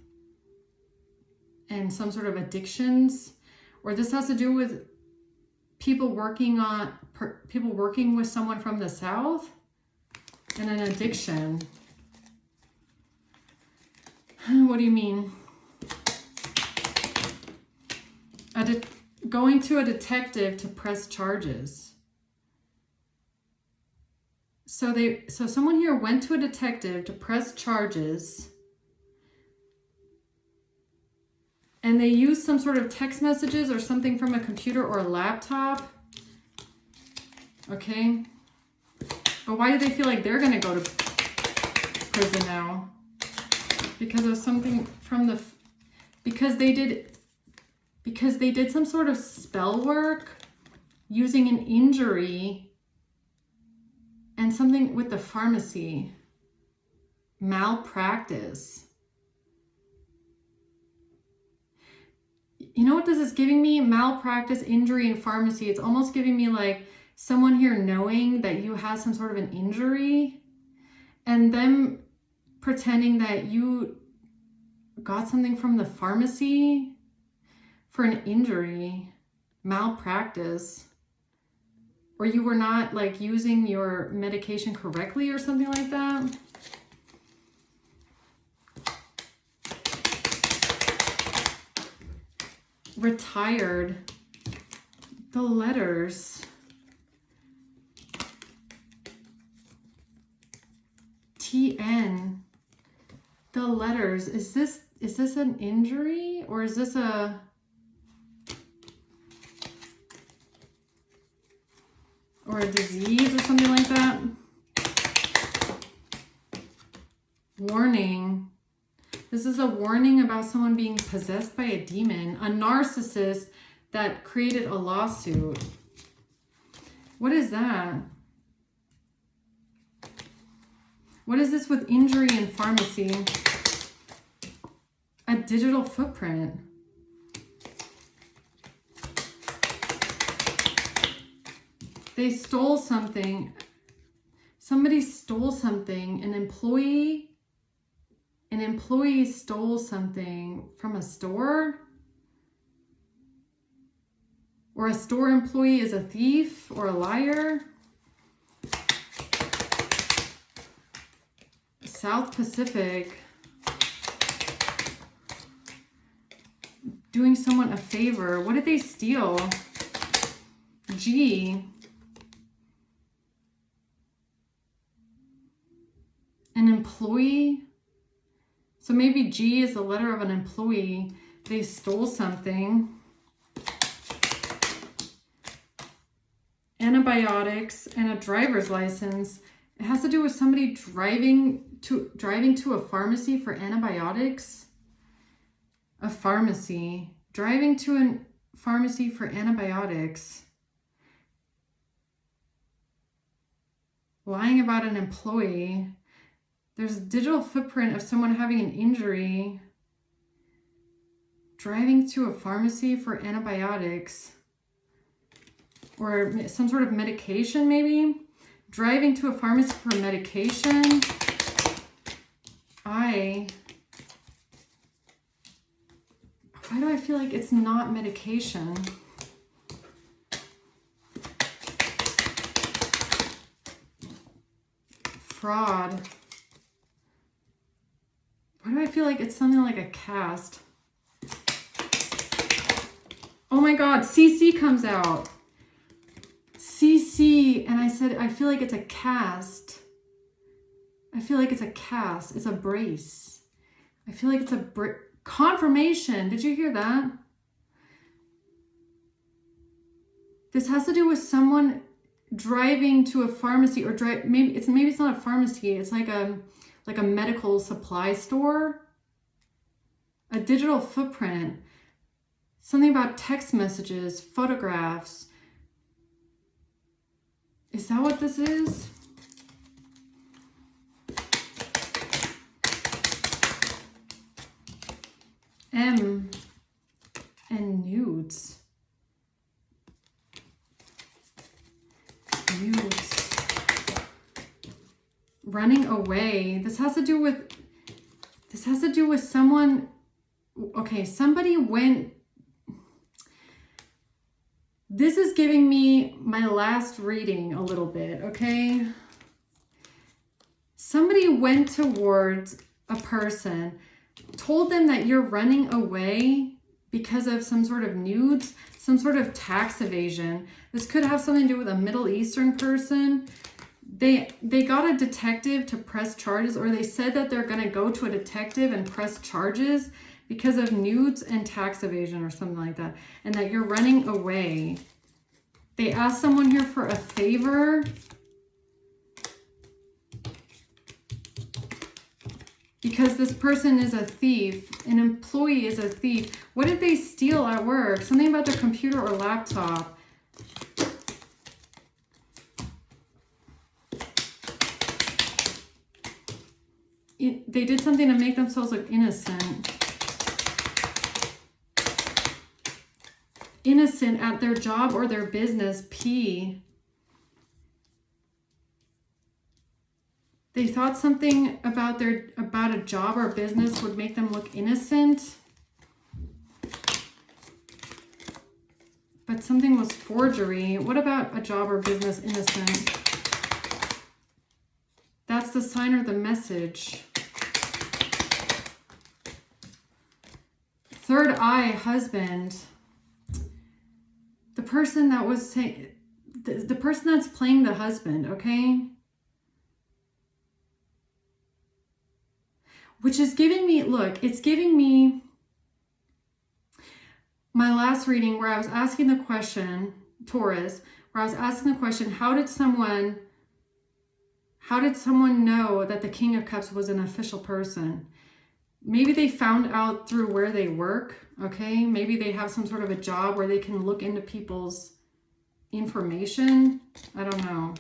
and some sort of addictions, or this has to do with people working with someone from the South and an addiction. What do you mean? Going to a detective to press charges. So someone here went to a detective to press charges, and they used some sort of text messages or something from a computer or a laptop. Okay. But why do they feel like they're going to go to prison now? because of something from the, because they did some sort of spell work using an injury and something with the pharmacy. Malpractice. You know what this is giving me? Malpractice, injury, and pharmacy. It's almost giving me like someone here knowing that you have some sort of an injury and them pretending that you got something from the pharmacy for an injury, malpractice, or you were not like using your medication correctly or something like that. Retired. The letters. TN. The letters. Is this an injury or is this a disease or something like that? Warning. This is a warning about someone being possessed by a demon, a narcissist that created a lawsuit. What is that? What is this with injury and pharmacy? A digital footprint. They stole something. Somebody stole something. An employee stole something from a store. Or a store employee is a thief or a liar. South Pacific. Doing someone a favor. What did they steal? G. An employee. So maybe G is the letter of an employee. They stole something. Antibiotics and a driver's license. It has to do with somebody driving to a pharmacy for antibiotics. A pharmacy. Driving to a pharmacy for antibiotics. Lying about an employee. There's a digital footprint of someone having an injury. Driving to a pharmacy for antibiotics. Or some sort of medication, maybe. Driving to a pharmacy for medication. Why do I feel like it's not medication? Fraud. Why do I feel like it's something like a cast? Oh my God, CC comes out. CC, and I said, I feel like it's a cast. I feel like it's a cast. It's a brace. I feel like it's a confirmation. Did you hear that? This has to do with someone driving to a pharmacy or maybe it's not a pharmacy. It's like a medical supply store. A digital footprint. Something about text messages, photographs. Is that what this is? M and nudes. Nudes. Running away. This has to do with someone. Okay, somebody went. This is giving me my last reading a little bit, okay? Somebody went towards a person, told them that you're running away because of some sort of nudes, some sort of tax evasion. This could have something to do with a Middle Eastern person. They got a detective to press charges, or they said that they're going to go to a detective and press charges because of nudes and tax evasion or something like that, and that you're running away. They asked someone here for a favor because this person is a thief. An employee is a thief. What did they steal at work? Something about their computer or laptop. They did something to make themselves look innocent. Innocent at their job or their business. P. They thought something about a job or business would make them look innocent. But something was forgery. What about a job or business innocent? That's the sign or the message. Third eye, husband. The person that was saying, the person that's playing the husband, okay? Which is giving me, look, it's giving me my last reading where I was asking the question, Taurus, where I was asking the question, how did someone know that the King of Cups was an official person? Maybe they found out through where they work, okay? Maybe they have some sort of a job where they can look into people's information. I don't know.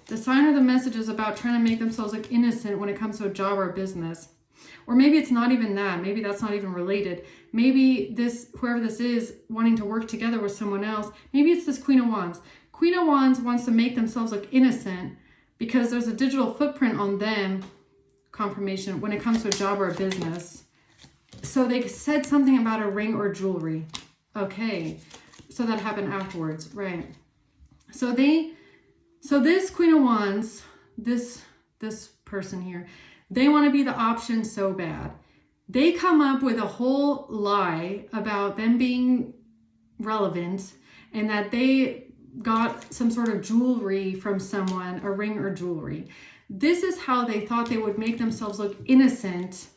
The sign or the message is about trying to make themselves look innocent when it comes to a job or a business. Or maybe it's not even that. Maybe that's not even related. Maybe this, whoever this is, wanting to work together with someone else. Maybe it's this Queen of Wands. Queen of Wands wants to make themselves look innocent because there's a digital footprint on them, confirmation, when it comes to a job or a business. So they said something about a ring or jewelry. Okay. So that happened afterwards, right? So this Queen of Wands, this person here, they want to be the option so bad. They come up with a whole lie about them being relevant and that they got some sort of jewelry from someone, a ring or jewelry. This is how they thought they would make themselves look innocent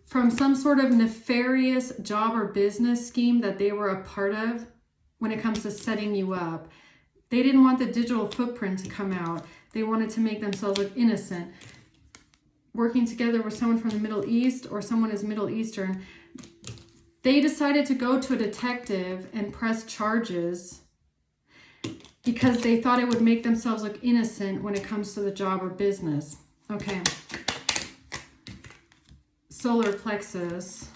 from some sort of nefarious job or business scheme that they were a part of when it comes to setting you up. They didn't want the digital footprint to come out. They wanted to make themselves look innocent. Working together with someone from the Middle East or someone is Middle Eastern, they decided to go to a detective and press charges because they thought it would make themselves look innocent when it comes to the job or business. Okay. Solar plexus.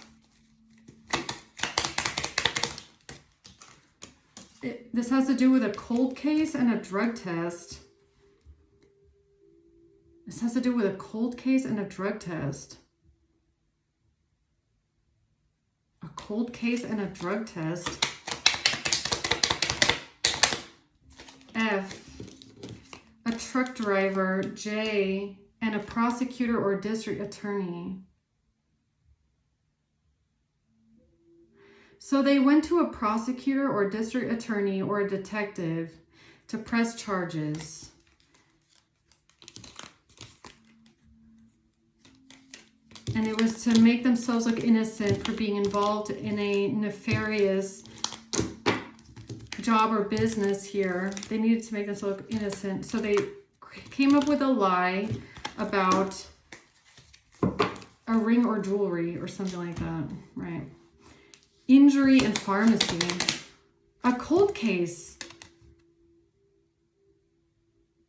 This has to do with a cold case and a drug test. This has to do with a cold case and a drug test. A cold case and a drug test. F. A truck driver. J. And a prosecutor or district attorney. So they went to a prosecutor or district attorney or a detective to press charges. And it was to make themselves look innocent for being involved in a nefarious job or business here. They needed to make themselves look innocent. So they came up with a lie about a ring or jewelry or something like that, right? Injury and pharmacy. A cold case.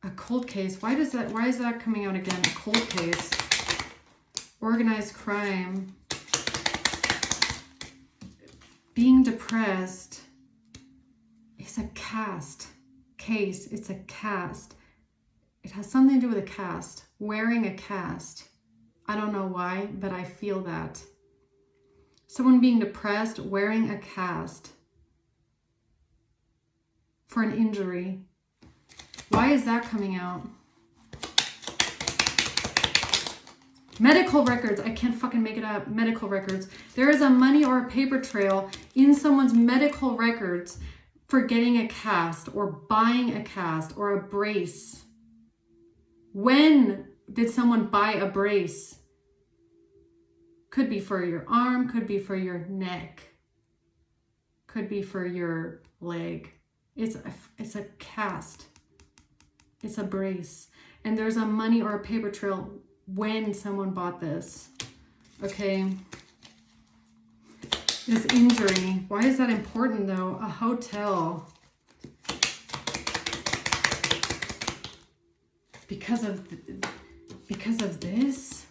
A cold case. Why is that coming out again? A cold case. Organized crime. Being depressed. It's a case. It's a cast. It has something to do with a cast. Wearing a cast. I don't know why, but I feel that. Someone being depressed, wearing a cast for an injury. Why is that coming out? Medical records. I can't fucking make it up. Medical records. There is a money or a paper trail in someone's medical records for getting a cast or buying a cast or a brace. When did someone buy a brace? Could be for your arm, could be for your neck, could be for your leg. It's a cast. It's a brace. And there's a money or a paper trail when someone bought this. Okay. This injury. Why is that important though? A hotel. Because of this?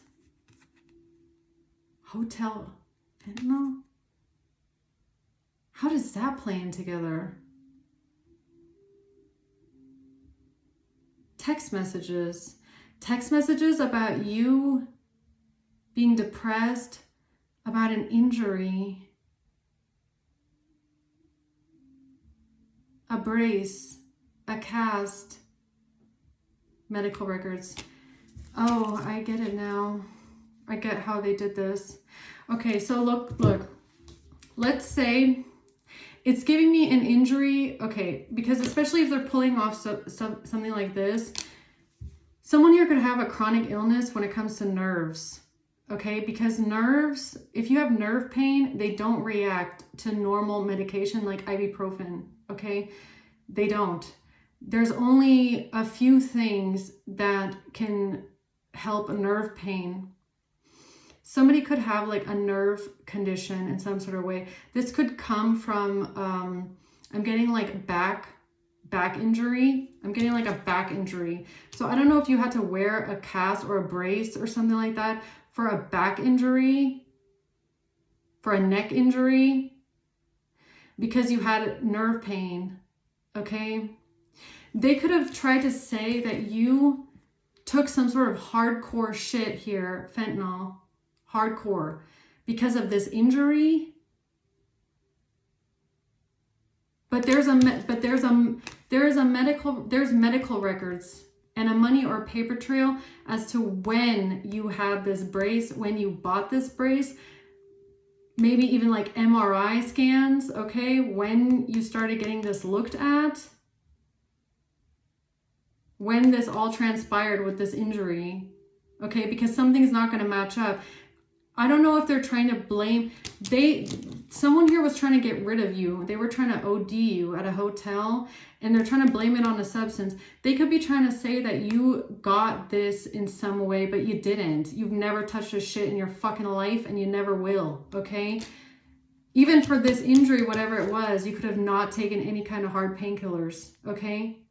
Hotel fentanyl? How does that play in together? Text messages. Text messages about you being depressed, about an injury, a brace, a cast, medical records. Oh, I get it now. I get how they did this. Okay, so look. Let's say it's giving me an injury. Okay, because especially if they're pulling off something like this, someone here could have a chronic illness when it comes to nerves. Okay, because nerves, if you have nerve pain, they don't react to normal medication like ibuprofen. Okay, they don't. There's only a few things that can help nerve pain. Somebody could have like a nerve condition in some sort of way. This could come from, I'm getting like back injury. I'm getting like a back injury. So I don't know if you had to wear a cast or a brace or something like that for a back injury, for a neck injury, because you had nerve pain, okay? They could have tried to say that you took some sort of hardcore shit here, fentanyl, hardcore, because of this injury. But there's medical records and a money or paper trail as to when you had this brace, when you bought this brace, maybe even like MRI scans, okay, when you started getting this looked at, when this all transpired with this injury, okay, because something's not going to match up. I don't know if they're trying to blame, someone here was trying to get rid of you. They were trying to OD you at a hotel and they're trying to blame it on a substance. They could be trying to say that you got this in some way, but you didn't. You've never touched a shit in your fucking life and you never will, okay? Even for this injury, whatever it was, you could have not taken any kind of hard painkillers, okay?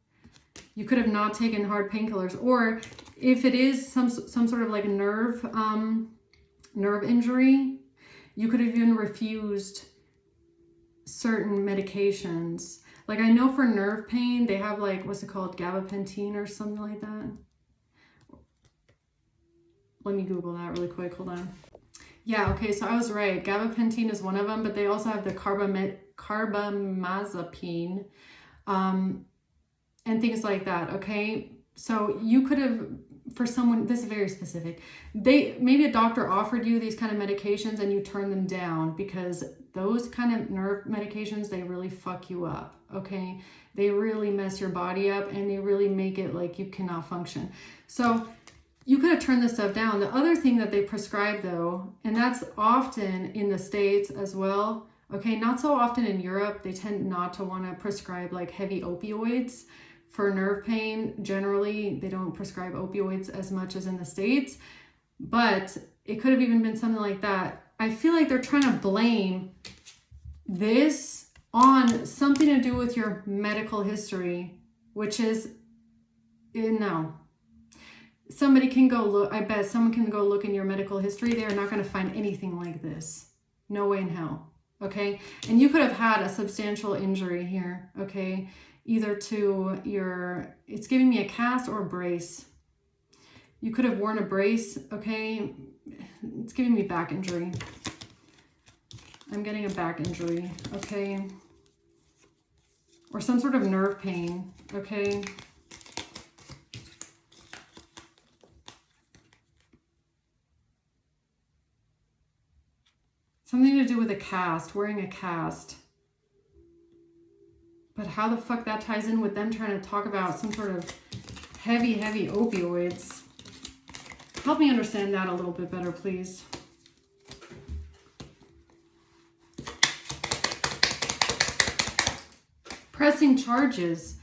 You could have not taken hard painkillers. Or if it is some sort of like nerve injury, you could have even refused certain medications. Like I know for nerve pain, they have like, what's it called? Gabapentin or something like that. Let me Google that really quick. Hold on. Yeah, okay, so I was right. Gabapentin is one of them, but they also have the carbamazepine and things like that, okay? So you could have, for someone, this is very specific, maybe a doctor offered you these kind of medications and you turned them down because those kind of nerve medications, they really fuck you up, okay? They really mess your body up and they really make it like you cannot function. So you could have turned this stuff down. The other thing that they prescribe though, and that's often in the States as well, okay, not so often in Europe, they tend not to want to prescribe like heavy opioids. For nerve pain, generally, they don't prescribe opioids as much as in the States, but it could have even been something like that. I feel like they're trying to blame this on something to do with your medical history, which is, no. Somebody can go look, I bet someone can go look in your medical history. They're not going to find anything like this. No way in hell, okay? And you could have had a substantial injury here, okay? Either to it's giving me a cast or a brace. You could have worn a brace, okay? It's giving me back injury. I'm getting a back injury, okay? Or some sort of nerve pain, okay? Something to do with a cast, wearing a cast. But how the fuck that ties in with them trying to talk about some sort of heavy opioids. Help me understand that a little bit better, please. Pressing charges.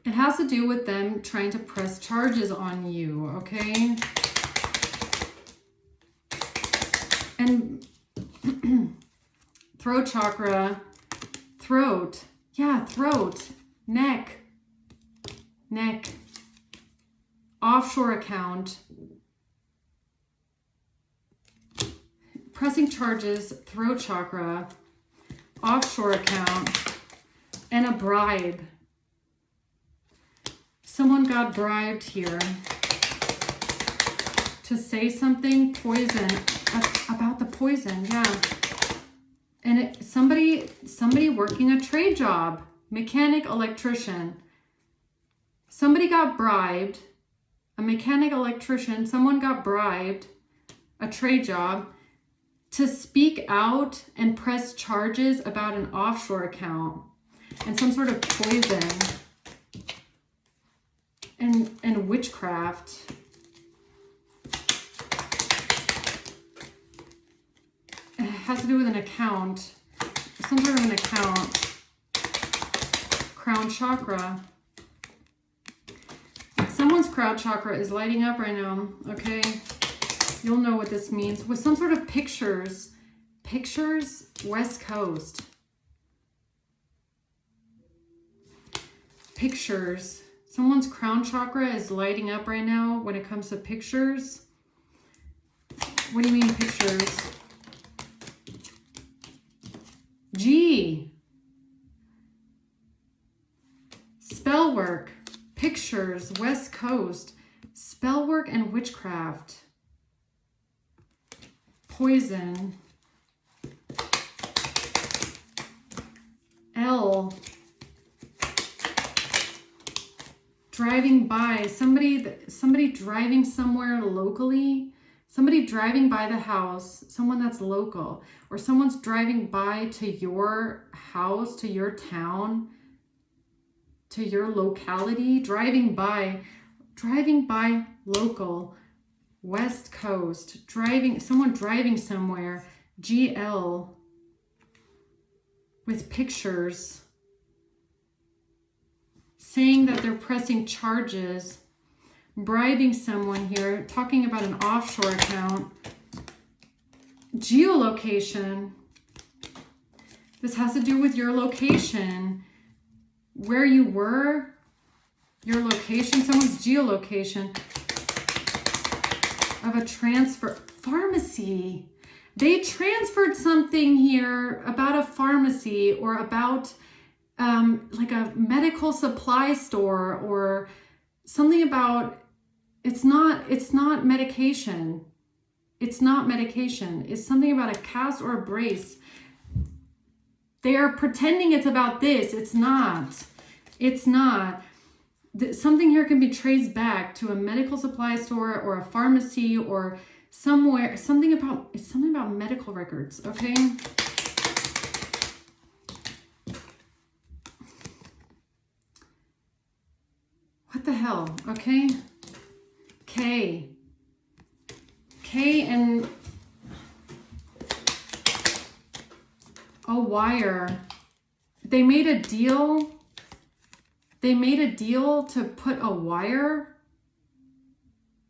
It has to do with them trying to press charges on you, okay? And throat chakra, throat, yeah, throat, neck, offshore account, pressing charges, throat chakra, offshore account, and a bribe. Someone got bribed here to say something, poison, about the poison, yeah. And somebody working a trade job, mechanic, electrician. Somebody got bribed, a mechanic, electrician, someone got bribed, a trade job, to speak out and press charges about an offshore account and some sort of poison and witchcraft. It has to do with an account, some sort of an account. Crown chakra. Someone's crown chakra is lighting up right now, okay? You'll know what this means. With some sort of pictures. Pictures, West Coast. Pictures. Someone's crown chakra is lighting up right now when it comes to pictures. What do you mean pictures? G. Spell work. Pictures, West Coast. Spell work and witchcraft. Poison. L. Driving by. Somebody driving somewhere locally. Somebody driving by the house. Someone that's local. Or someone's driving by to your house, to your town, to your locality. Driving by local. West Coast, someone driving somewhere, GL, with pictures, saying that they're pressing charges, bribing someone here, talking about an offshore account, geolocation. This has to do with your location, where you were, your location, someone's geolocation. Of a transfer. Pharmacy. They transferred something here about a pharmacy or about like a medical supply store or something about, it's not medication. It's not medication. It's something about a cast or a brace. They are pretending it's about this. It's not. It's not. Something here can be traced back to a medical supply store or a pharmacy or somewhere. It's something about medical records, okay? What the hell, okay? K and a wire. They made a deal. They made a deal to put a wire,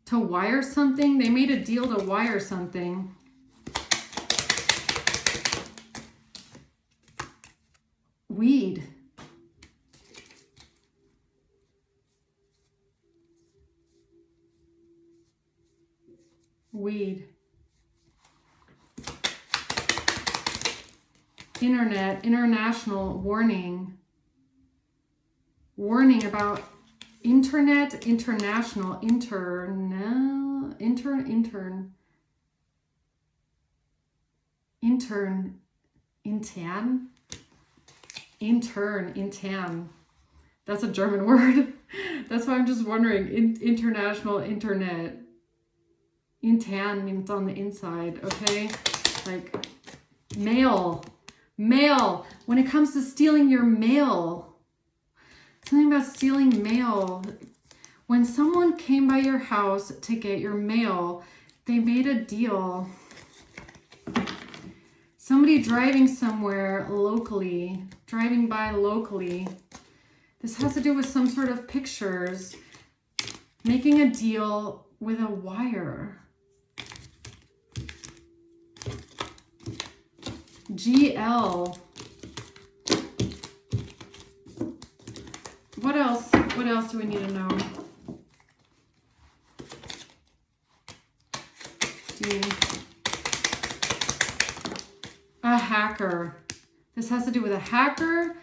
to wire something. They made a deal to wire something. Weed. Weed. Internet, international, warning. Warning about internet, international, intern, intern. That's a German word. That's why I'm just wondering. International, internet. Intern means on the inside, okay? Like mail. Mail. When it comes to stealing your mail. Something about stealing mail. When someone came by your house to get your mail, they made a deal. Somebody driving somewhere locally, driving by locally. This has to do with some sort of pictures. Making a deal with a wire. GL. What else? What else do we need to know? A hacker. This has to do with a hacker,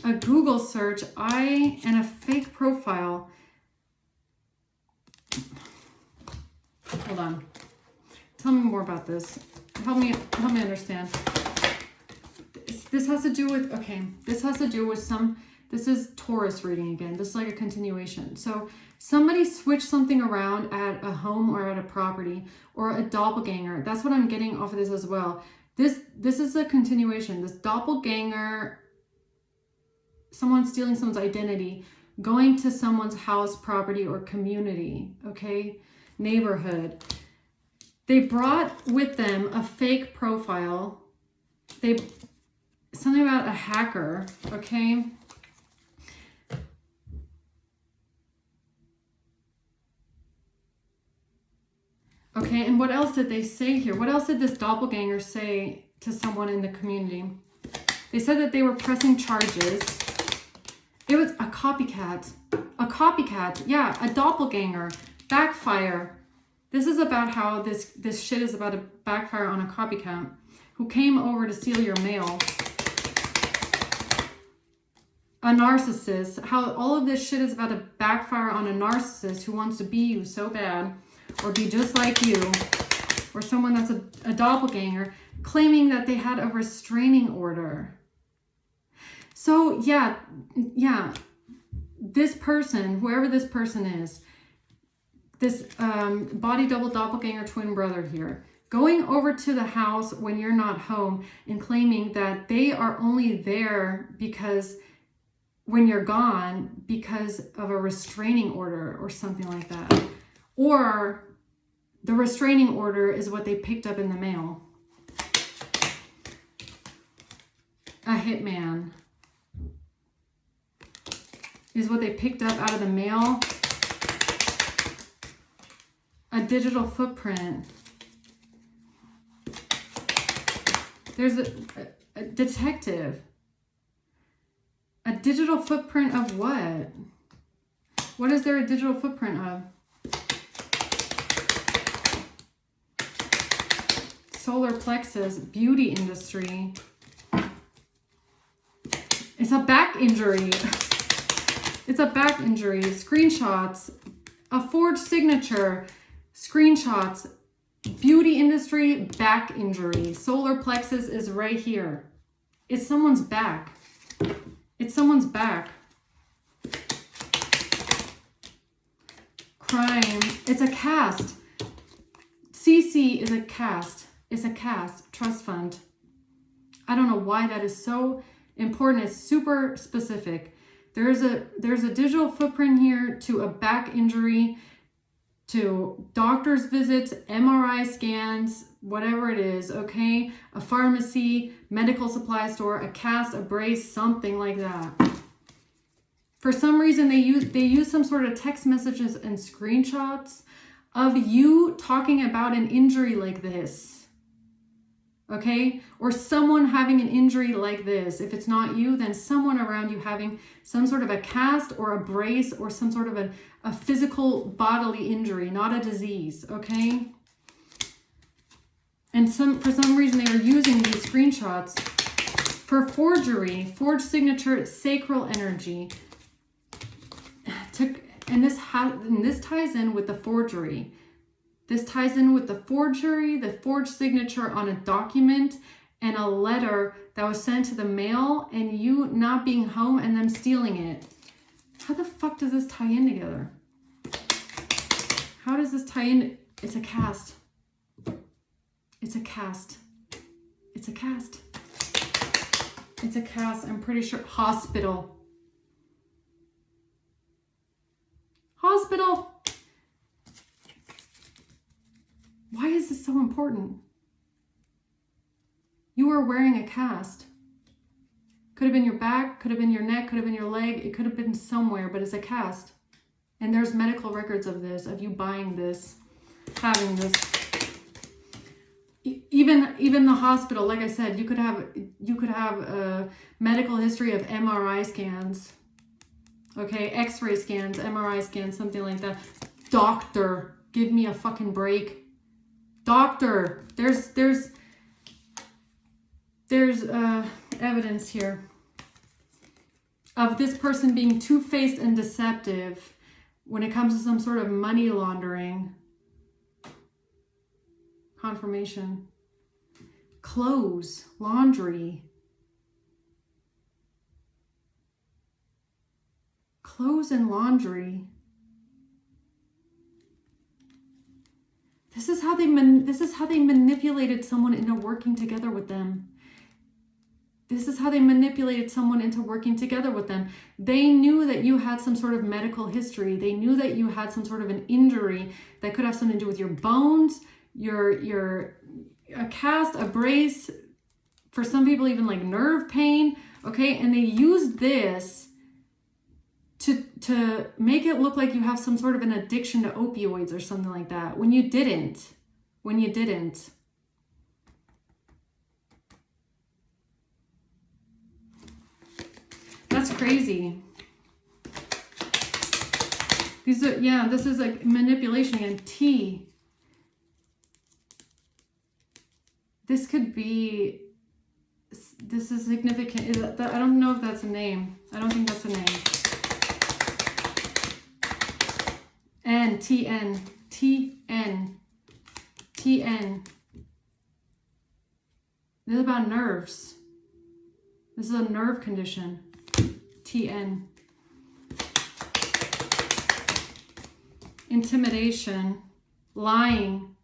a Google search, and a fake profile. Hold on. Tell me more about this. Help me understand. This has to do with, okay, this has to do with this is Taurus reading again. This is like a continuation. So somebody switched something around at a home or at a property, or a doppelganger. That's what I'm getting off of this as well. This is a continuation. This doppelganger, someone stealing someone's identity, going to someone's house, property, or community, okay? Neighborhood. They brought with them a fake profile. Something about a hacker, okay? Okay, and what else did they say here? What else did this doppelganger say to someone in the community? They said that they were pressing charges. It was a copycat. A copycat, yeah, a doppelganger. Backfire. This is about how this shit is about to backfire on a copycat who came over to steal your mail. A narcissist. How all of this shit is about to backfire on a narcissist who wants to be you so bad, or be just like you, or someone that's a doppelganger, claiming that they had a restraining order. So yeah, this person, whoever this person is, this body double doppelganger twin brother here, going over to the house when you're not home and claiming that they are only there because when you're gone because of a restraining order or something like that. Or the restraining order is what they picked up in the mail. A hitman is what they picked up out of the mail. A digital footprint. There's a detective. A digital footprint of what? What is there a digital footprint of? Solar plexus, beauty industry. It's a back injury. It's a back injury. Screenshots, a forged signature, screenshots, beauty industry, back injury. Solar plexus is right here. It's someone's back. It's someone's back. Crime. It's a cast. CC is a cast. It's a cast. Trust fund. I don't know why that is so important. It's super specific. There's a digital footprint here to a back injury, to doctor's visits, MRI scans, whatever it is, okay? A pharmacy, medical supply store, a cast, a brace, something like that. For some reason, they use some sort of text messages and screenshots of you talking about an injury like this. Okay? Or someone having an injury like this. If it's not you, then someone around you having some sort of a cast or a brace or some sort of a physical bodily injury, not a disease. Okay? And for some reason, they are using these screenshots for forgery, forged signature, sacral energy. And this ties in with the forgery. This ties in with the forgery, the forged signature on a document, and a letter that was sent to the mail, and you not being home and them stealing it. How the fuck does this tie in together? How does this tie in? It's a cast. It's a cast. It's a cast. It's a cast. I'm pretty sure. Hospital. Hospital. Why is this so important? You are wearing a cast. Could have been your back, could have been your neck, could have been your leg. It could have been somewhere, but it's a cast. And there's medical records of this, of you buying this, having this. even the hospital, like I said, you could have a medical history of MRI scans, okay, X-ray scans, MRI scans, something like that. Doctor, give me a fucking break. Doctor, there's evidence here of this person being two-faced and deceptive when it comes to some sort of money laundering. Confirmation. Clothes, laundry. Clothes and laundry. This is how they manipulated someone into working together with them. This is how they manipulated someone into working together with them. They knew that you had some sort of medical history. They knew that you had some sort of an injury that could have something to do with your bones, a cast, a brace, for some people even like nerve pain, okay? And they used this to make it look like you have some sort of an addiction to opioids or something like that, when you didn't. When you didn't. That's crazy. These are, yeah, this is like manipulation again. T. This could be, this is significant. Is that, I don't know if that's a name. I don't think that's a name. N, T-N, T-N, T-N. This is about nerves. This is a nerve condition. TN. Intimidation. Lying.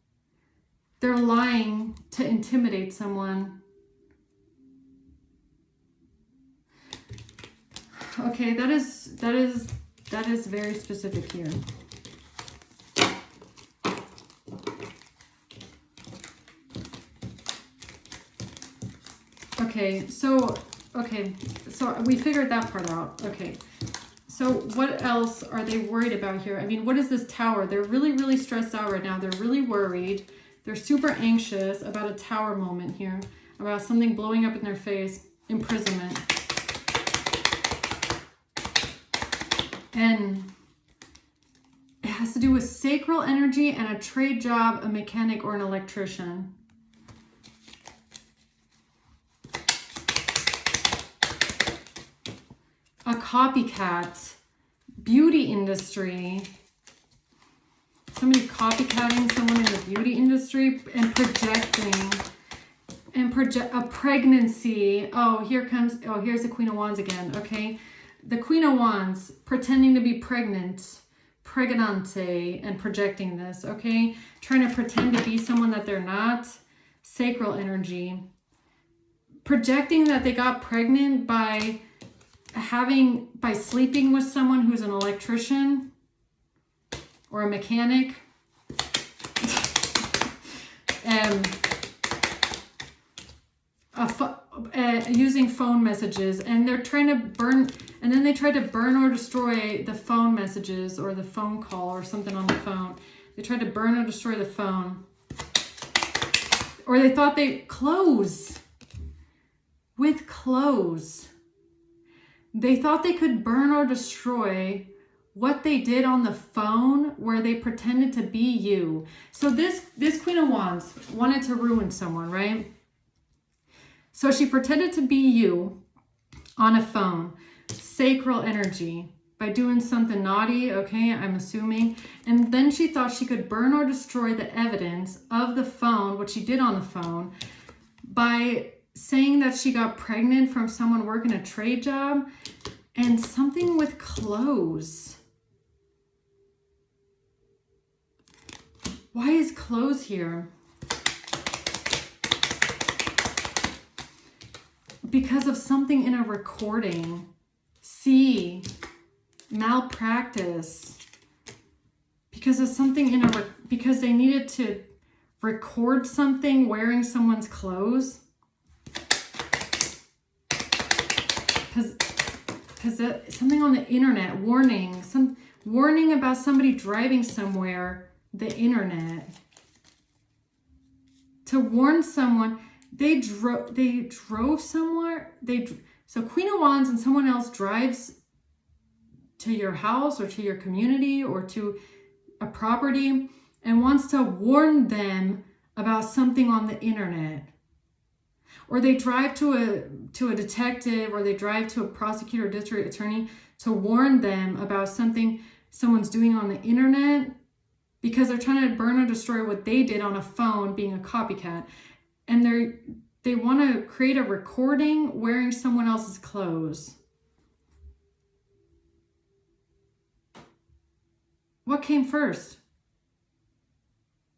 They're lying to intimidate someone. Okay, that is very specific here. Okay, so we figured that part out. Okay, so what else are they worried about here? I mean, what is this tower? They're really, really stressed out right now. They're really worried. They're super anxious about a tower moment here, about something blowing up in their face. Imprisonment. And it has to do with sacral energy and a trade job, a mechanic, or an electrician. A copycat, beauty industry, somebody copycatting someone in the beauty industry and projecting, a pregnancy. Oh, here's the Queen of Wands again, okay? The Queen of Wands pretending to be pregnant, pregnante, and projecting this, okay? Trying to pretend to be someone that they're not. Sacral energy. Projecting that they got pregnant by sleeping with someone who's an electrician or a mechanic. Using phone messages, and they're trying to burn, and then they tried to burn or destroy the phone messages or the phone call or something on the phone. They tried to burn or destroy the phone. Or they thought clothes. With clothes. They thought they could burn or destroy what they did on the phone where they pretended to be you. So this Queen of Wands wanted to ruin someone, right? So she pretended to be you on a phone. Sacral energy. By doing something naughty, okay, I'm assuming. And then she thought she could burn or destroy the evidence of the phone, what she did on the phone, by saying that she got pregnant from someone working a trade job, and something with clothes. Why is clothes here? Because of something in a recording. C, malpractice. Because of something because they needed to record something wearing someone's clothes. Because something on the internet, warning about somebody driving somewhere, the internet, to warn someone. They drove somewhere. So Queen of Wands and someone else drives to your house or to your community or to a property and wants to warn them about something on the internet. Or they drive to a detective, or they drive to a prosecutor or district attorney to warn them about something someone's doing on the internet, because they're trying to burn or destroy what they did on a phone, being a copycat. And they want to create a recording wearing someone else's clothes. What came first?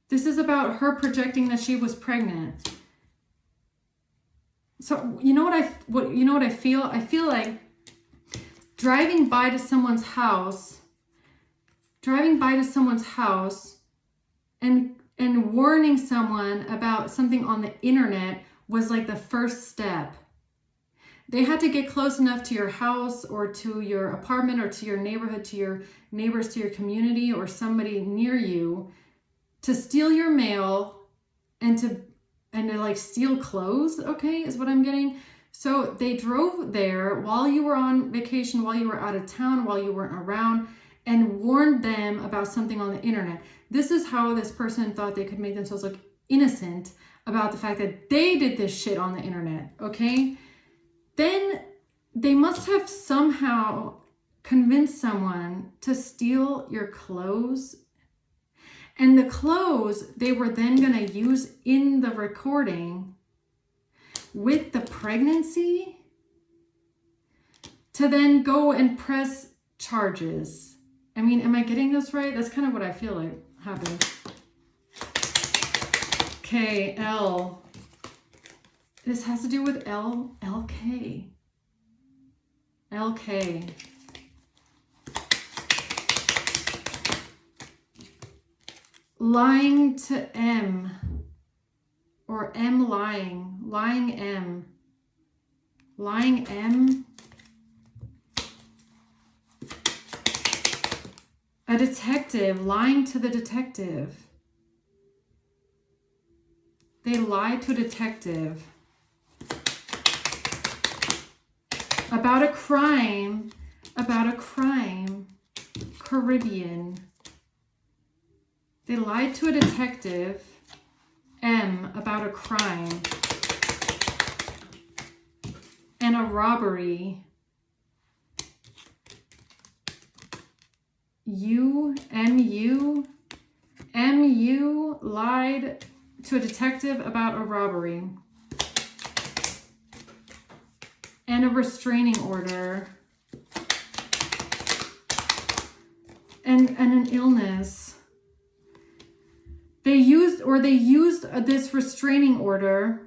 This is about her projecting that she was pregnant. So you know what I feel? I feel like driving by someone's house and warning someone about something on the internet was like the first step. They had to get close enough to your house or to your apartment or to your neighborhood, to your neighbors, to your community, or somebody near you to steal your mail and to like steal clothes, okay, is what I'm getting. So they drove there while you were on vacation, while you were out of town, while you weren't around, and warned them about something on the internet. This is how this person thought they could make themselves look innocent about the fact that they did this shit on the internet, okay? Then they must have somehow convinced someone to steal your clothes. And the clothes they were then going to use in the recording with the pregnancy to then go and press charges. I mean, am I getting this right? That's kind of what I feel like happened. Okay, L. This has to do with LK. LK. Lying to M. Or M lying. Lying M. Lying M. A detective lying to the detective. They lied to a detective about a crime, Caribbean. They lied to a detective, M, about a crime and a robbery. MU lied to a detective about a robbery and a restraining order and an illness. They used this restraining order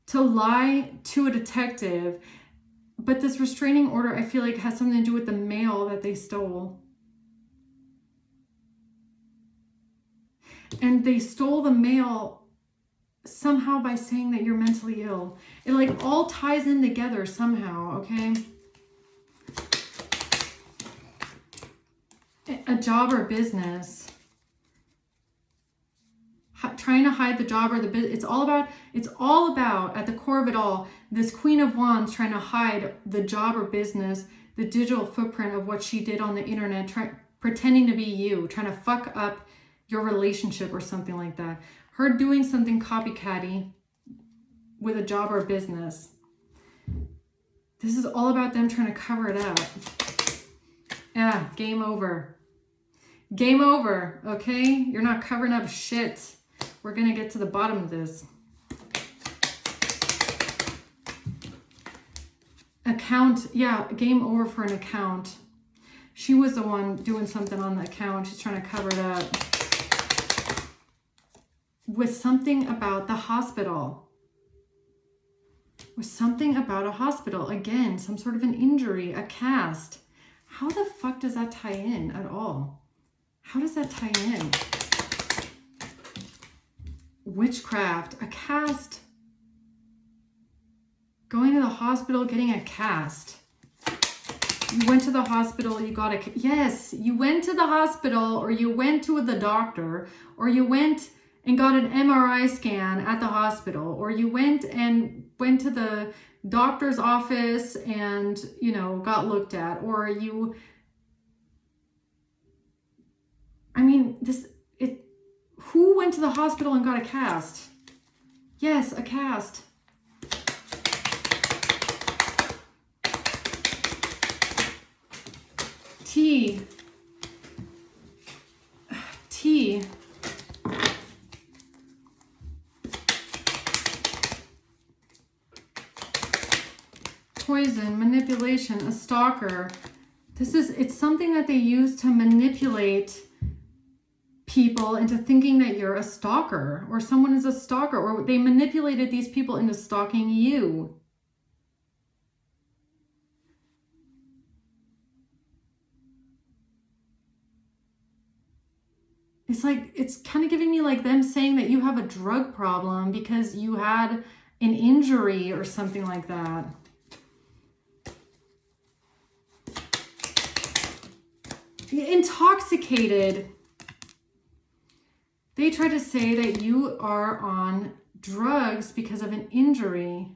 to lie to a detective, but this restraining order I feel like has something to do with the mail that they stole. And they stole the mail somehow by saying that you're mentally ill. It like all ties in together somehow, okay? A job or business. Trying to hide the job or the business. It's all about, at the core of it all, this Queen of Wands trying to hide the job or business, the digital footprint of what she did on the internet, pretending to be you, trying to fuck up your relationship or something like that. Her doing something copycat-y with a job or business. This is all about them trying to cover it up. Yeah, game over. Game over, okay? You're not covering up shit. We're going to get to the bottom of this. Account, yeah, game over for an account. She was the one doing something on the account. She's trying to cover it up. With something about the hospital. With something about a hospital. Again, some sort of an injury, a cast. How the fuck does that tie in at all? How does that tie in? Witchcraft, a cast. Going to the hospital, getting a cast. You went to the hospital, you got a... Yes, you went to the hospital, or you went to the doctor, or you went and got an MRI scan at the hospital, or you went to the doctor's office and, you know, got looked at, or you, I mean, who went to the hospital and got a cast? Yes, a cast. T. Poison, manipulation, a stalker. It's something that they use to manipulate people into thinking that you're a stalker, or someone is a stalker, or they manipulated these people into stalking you. It's like, it's kind of giving me like them saying that you have a drug problem because you had an injury or something like that. Intoxicated. They try to say that you are on drugs because of an injury.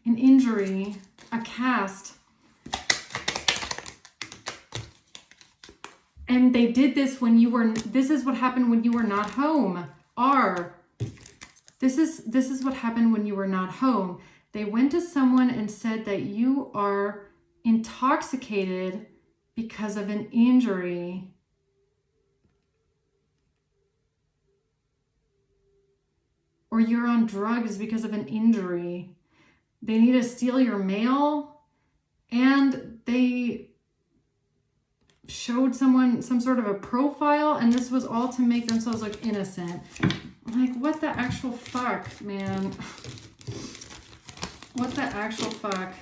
An injury, a cast. And they did this when you were, this is what happened when you were not home. This is what happened when you were not home. They went to someone and said that you are intoxicated because of an injury. Or you're on drugs because of an injury. They need to steal your mail, and they showed someone some sort of a profile, and this was all to make themselves look innocent. I'm like, what the actual fuck, man? What the actual fuck?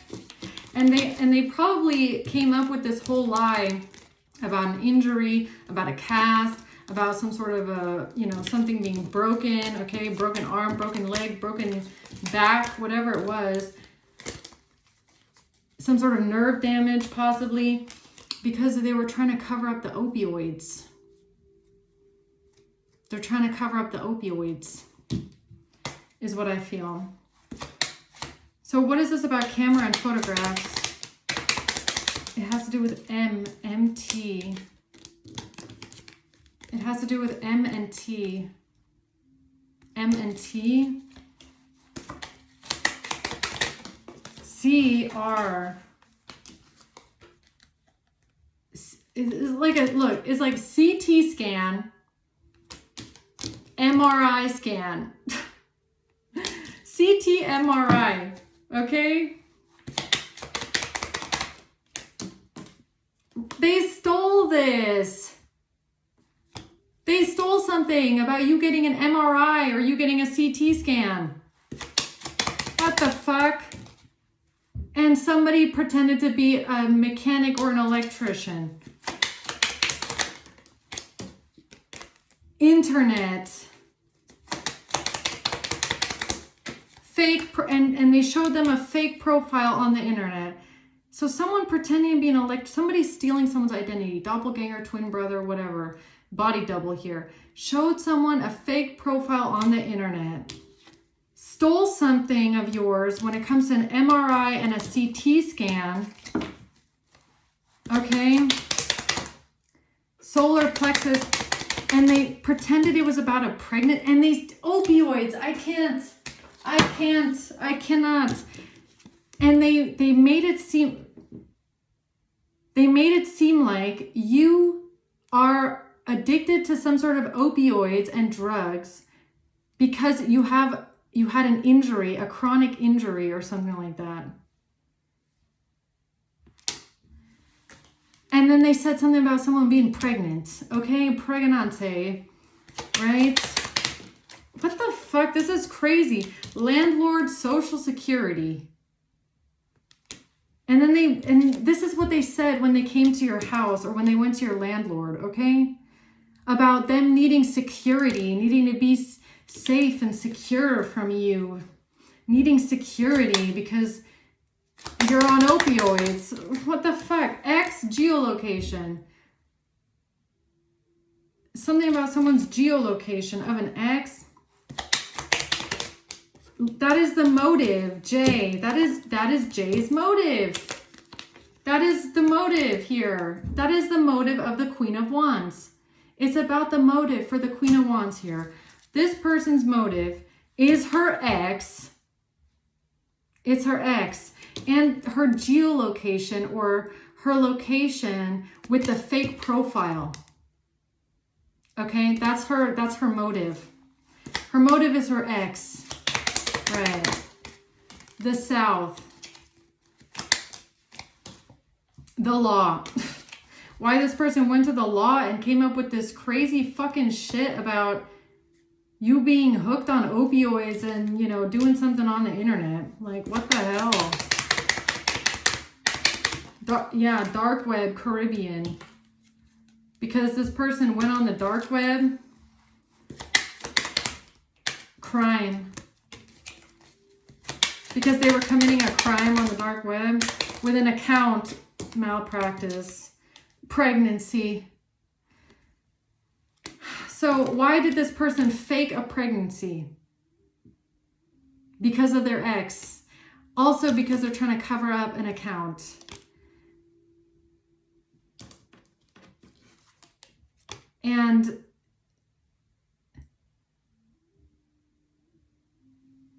And they probably came up with this whole lie about an injury, about a cast, about some sort of a, you know, something being broken, okay, broken arm, broken leg, broken back, whatever it was. Some sort of nerve damage, possibly, because they were trying to cover up the opioids. They're trying to cover up the opioids, is what I feel. So what is this about camera and photographs? It has to do with MT. It has to do with M and T. M and T. CR. It's like a, look, it's like CT scan, MRI scan. CT MRI, okay? They stole this. They stole something about you getting an MRI or you getting a CT scan. What the fuck? And somebody pretended to be a mechanic or an electrician. Internet. Fake, and they showed them a fake profile on the internet. So someone pretending to be an somebody stealing someone's identity, doppelganger, twin brother, whatever, body double here, showed someone a fake profile on the internet, stole something of yours when it comes to an MRI and a CT scan, okay, solar plexus, and they pretended it was about a pregnant, and these opioids, I cannot. And they made it seem like you are addicted to some sort of opioids and drugs because you had an injury, a chronic injury or something like that. And then they said something about someone being pregnant, okay? Pregnante, right? What the fuck? This is crazy. Landlord Social Security. And then and this is what they said when they came to your house or when they went to your landlord, okay? About them needing security, needing to be safe and secure from you. Needing security because you're on opioids. What the fuck? X geolocation. something about someone's geolocation of an ex. That is the motive, Jay. That is Jay's motive. That is the motive here. That is the motive of the Queen of Wands. It's about the motive for the Queen of Wands here. This person's motive is her ex. It's her ex and her geolocation, or her location with the fake profile. Okay, that's her motive. Her motive is her ex. Right. The South. The law. Why this person went to the law and came up with this crazy fucking shit about you being hooked on opioids and, you know, doing something on the internet. Like, what the hell? Yeah, dark web, Caribbean. Because this person went on the dark web. Crime. Because they were committing a crime on the dark web with an account malpractice, pregnancy. So why did this person fake a pregnancy? Because of their ex. Also because they're trying to cover up an account. And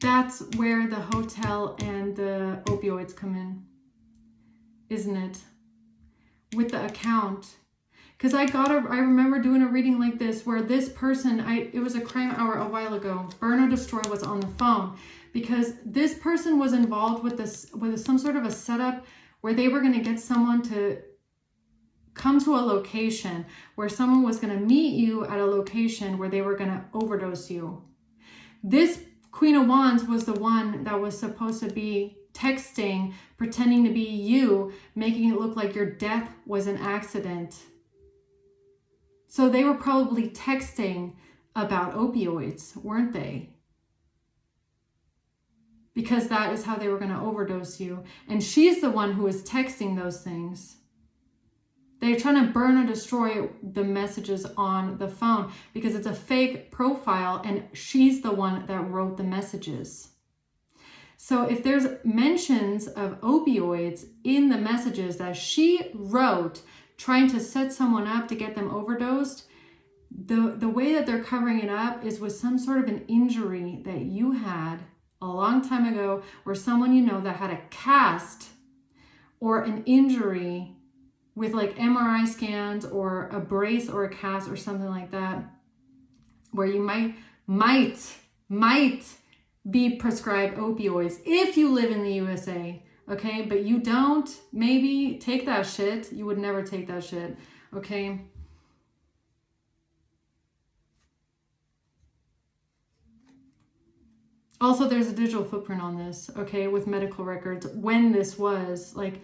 that's where the hotel and the opioids come in, isn't it? With the account. Because I remember doing a reading like this where this person, it was a crime hour a while ago, burn or destroy was on the phone. Because this person was involved with some sort of a setup where they were going to get someone to come to a location where someone was going to meet you at a location where they were going to overdose you. This Queen of Wands was the one that was supposed to be texting, pretending to be you, making it look like your death was an accident. So they were probably texting about opioids, weren't they? Because that is how they were going to overdose you. And she's the one who was texting those things. They're trying to burn or destroy the messages on the phone because it's a fake profile and she's the one that wrote the messages. So if there's mentions of opioids in the messages that she wrote, trying to set someone up to get them overdosed, the way that they're covering it up is with some sort of an injury that you had a long time ago, or someone you know that had a cast or an injury with like MRI scans or a brace or a cast or something like that, where you might be prescribed opioids if you live in the USA, okay? But you don't, maybe take that shit. You would never take that shit, okay? Also, there's a digital footprint on this, okay, with medical records. When this was, like,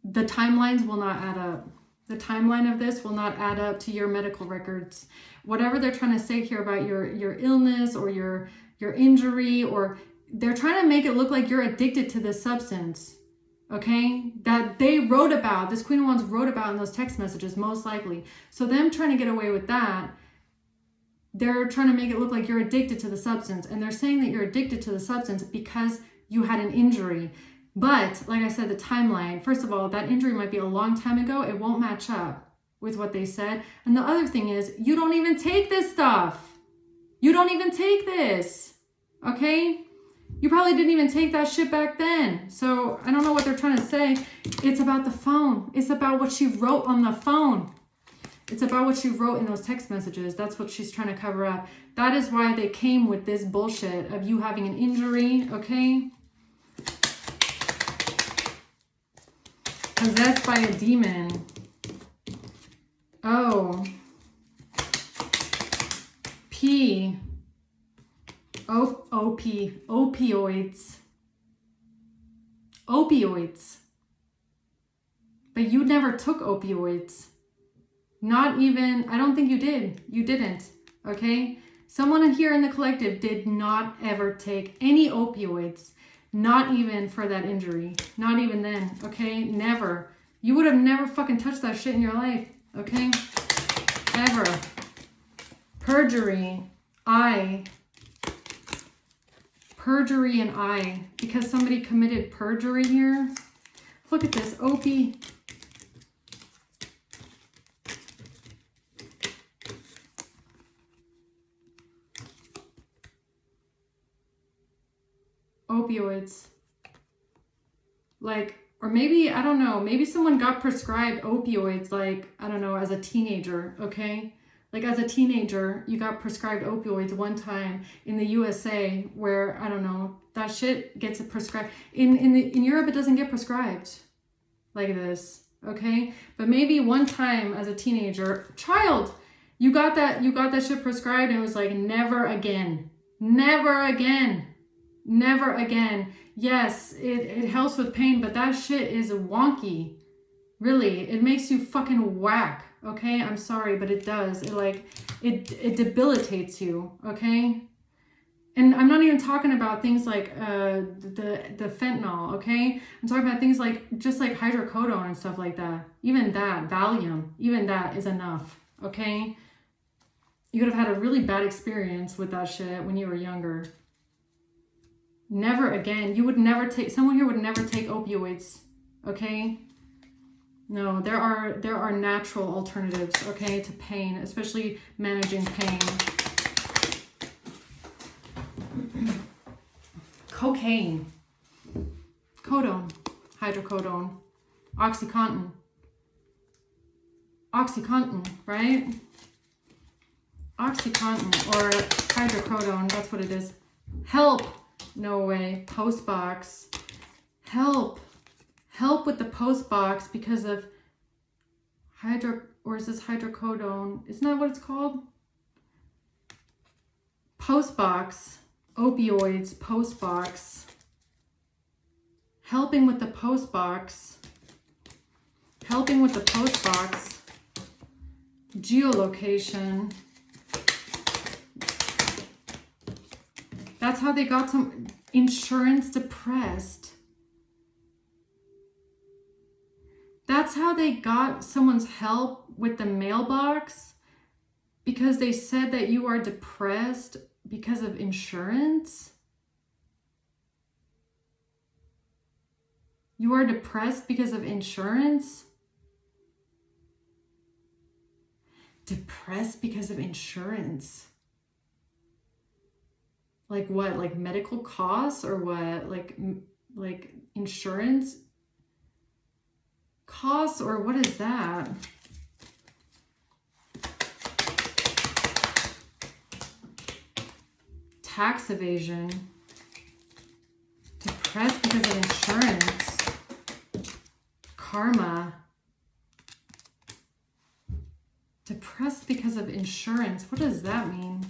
the timelines will not add up. The timeline of this will not add up to your medical records. Whatever they're trying to say here about your illness or your injury, or they're trying to make it look like you're addicted to this substance, okay? That they wrote about, this Queen of Wands wrote about in those text messages, most likely. So them trying to get away with that, they're trying to make it look like you're addicted to the substance. And they're saying that you're addicted to the substance because you had an injury. But like I said, the timeline, first of all, that injury might be a long time ago. It won't match up with what they said. And the other thing is, you don't even take this stuff. You don't even take this, okay? You probably didn't even take that shit back then. So I don't know what they're trying to say. It's about the phone. It's about what she wrote on the phone. It's about what she wrote in those text messages. That's what she's trying to cover up. That is why they came with this bullshit of you having an injury, okay? Possessed by a demon. Oh. P. Opioids. Opioids. But you never took opioids. Not even, I don't think you did. You didn't, okay? Someone here in the collective did not ever take any opioids. Not even for that injury. Not even then, okay? Never. You would have never fucking touched that shit in your life, okay? Ever. Perjury, perjury and I, because somebody committed perjury here. Look at this, opioids. Like, or maybe, I don't know, maybe someone got prescribed opioids, like, I don't know, as a teenager, okay? Like as a teenager, you got prescribed opioids one time in the USA where, I don't know, that shit gets prescribed. In Europe, it doesn't get prescribed like this, okay? But maybe one time as a teenager, child, you got that shit prescribed and it was like, never again, never again, never again. Yes, it helps with pain, but that shit is wonky. Really, it makes you fucking whack, okay? I'm sorry, but it does. It debilitates you, okay? And I'm not even talking about things like the fentanyl, okay? I'm talking about things like just like hydrocodone and stuff like that. Even that, Valium, even that is enough, okay? You could have had a really bad experience with that shit when you were younger. Never again. You would never take, someone here would never take opioids, okay? No, there are natural alternatives, okay, to pain, especially managing pain. Cocaine, codone, hydrocodone, oxycontin, right? Oxycontin or hydrocodone, that's what it is. Help, no way, postbox, help with the postbox because of or is this hydrocodone? Isn't that what it's called? Postbox, opioids, postbox. Helping with the postbox. Helping with the postbox. Geolocation. That's how they got some insurance depressed. That's how they got someone's help with the mailbox, because they said that you are depressed because of insurance. You are depressed because of insurance? Depressed because of insurance? Like what? Like medical costs or what? Like insurance costs, or what is that? Tax evasion. Depressed because of insurance. Karma. Depressed because of insurance. What does that mean?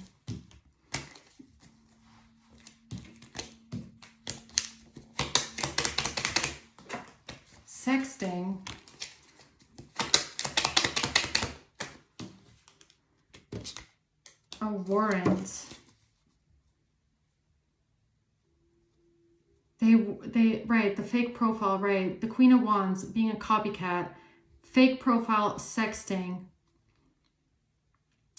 Sexting. A warrant. They right, the fake profile, right? The Queen of Wands being a copycat. Fake profile sexting.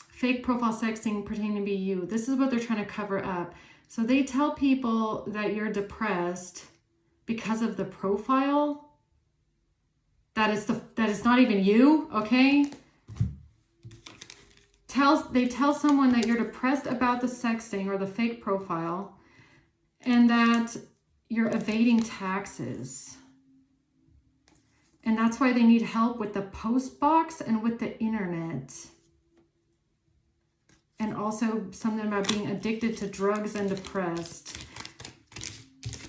Fake profile sexting pretending to be you. This is what they're trying to cover up. So they tell people that you're depressed because of the profile. That is not even you, okay? They tell someone that you're depressed about the sexting or the fake profile, and that you're evading taxes. And that's why they need help with the post box and with the internet. And also something about being addicted to drugs and depressed.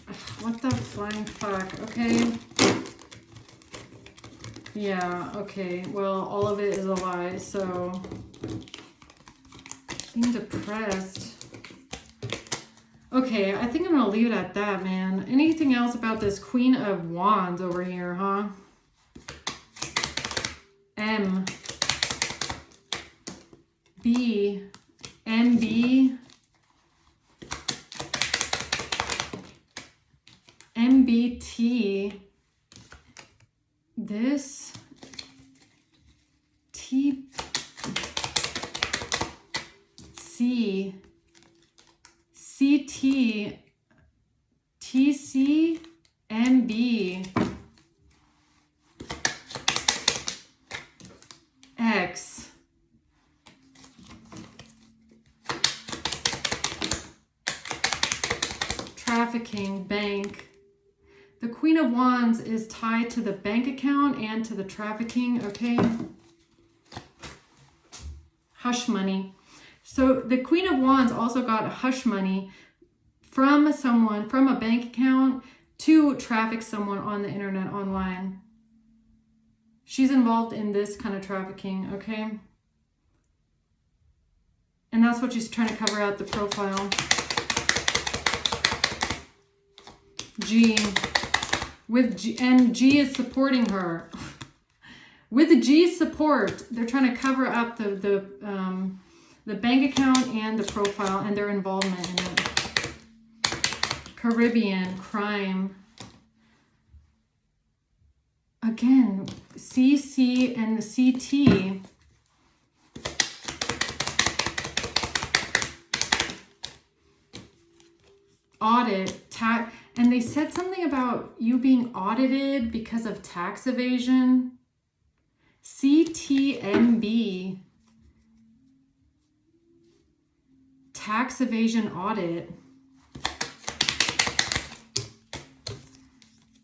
Ugh, what the flying fuck, okay? Yeah, okay, well, all of it is a lie, so being depressed. Okay, I think I'm gonna leave it at that, man. Anything else about this Queen of Wands over here, huh? M. B. MB. MBT. This T trafficking, bank. The Queen of Wands is tied to the bank account and to the trafficking, okay? Hush money. So the Queen of Wands also got hush money from someone, from a bank account, to traffic someone on the internet, online. She's involved in this kind of trafficking, okay? And that's what she's trying to cover out, the profile. G. With G, and G is supporting her. With G's support, they're trying to cover up the bank account and the profile and their involvement in it. Caribbean, crime. Again, CC and the CT. Audit, tax, and they said something about you being audited because of tax evasion. CTMB, tax evasion audit.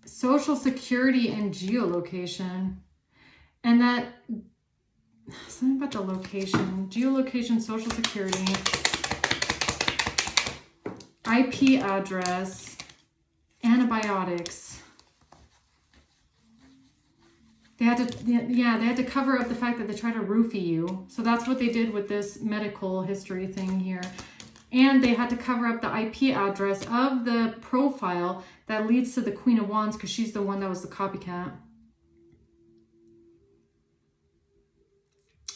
Social Security and geolocation. And that, something about the location. Geolocation, Social Security. IP address. Antibiotics. They had to, yeah, they had to cover up the fact that they tried to roofie you. So that's what they did with this medical history thing here. And they had to cover up the IP address of the profile that leads to the Queen of Wands, because she's the one that was the copycat.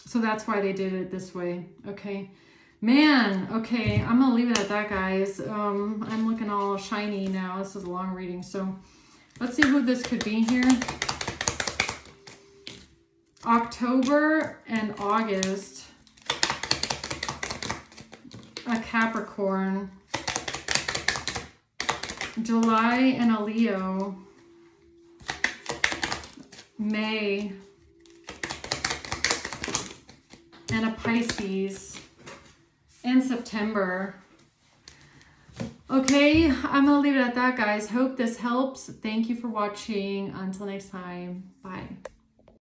So that's why they did it this way. Okay. Man, okay, I'm going to leave it at that, guys. I'm looking all shiny now. This is a long reading. So let's see who this could be here. October and August. A Capricorn. July and a Leo. May and a Pisces. And September. Okay, I'm gonna leave it at that, guys. Hope this helps. Thank you for watching. Until next time, bye.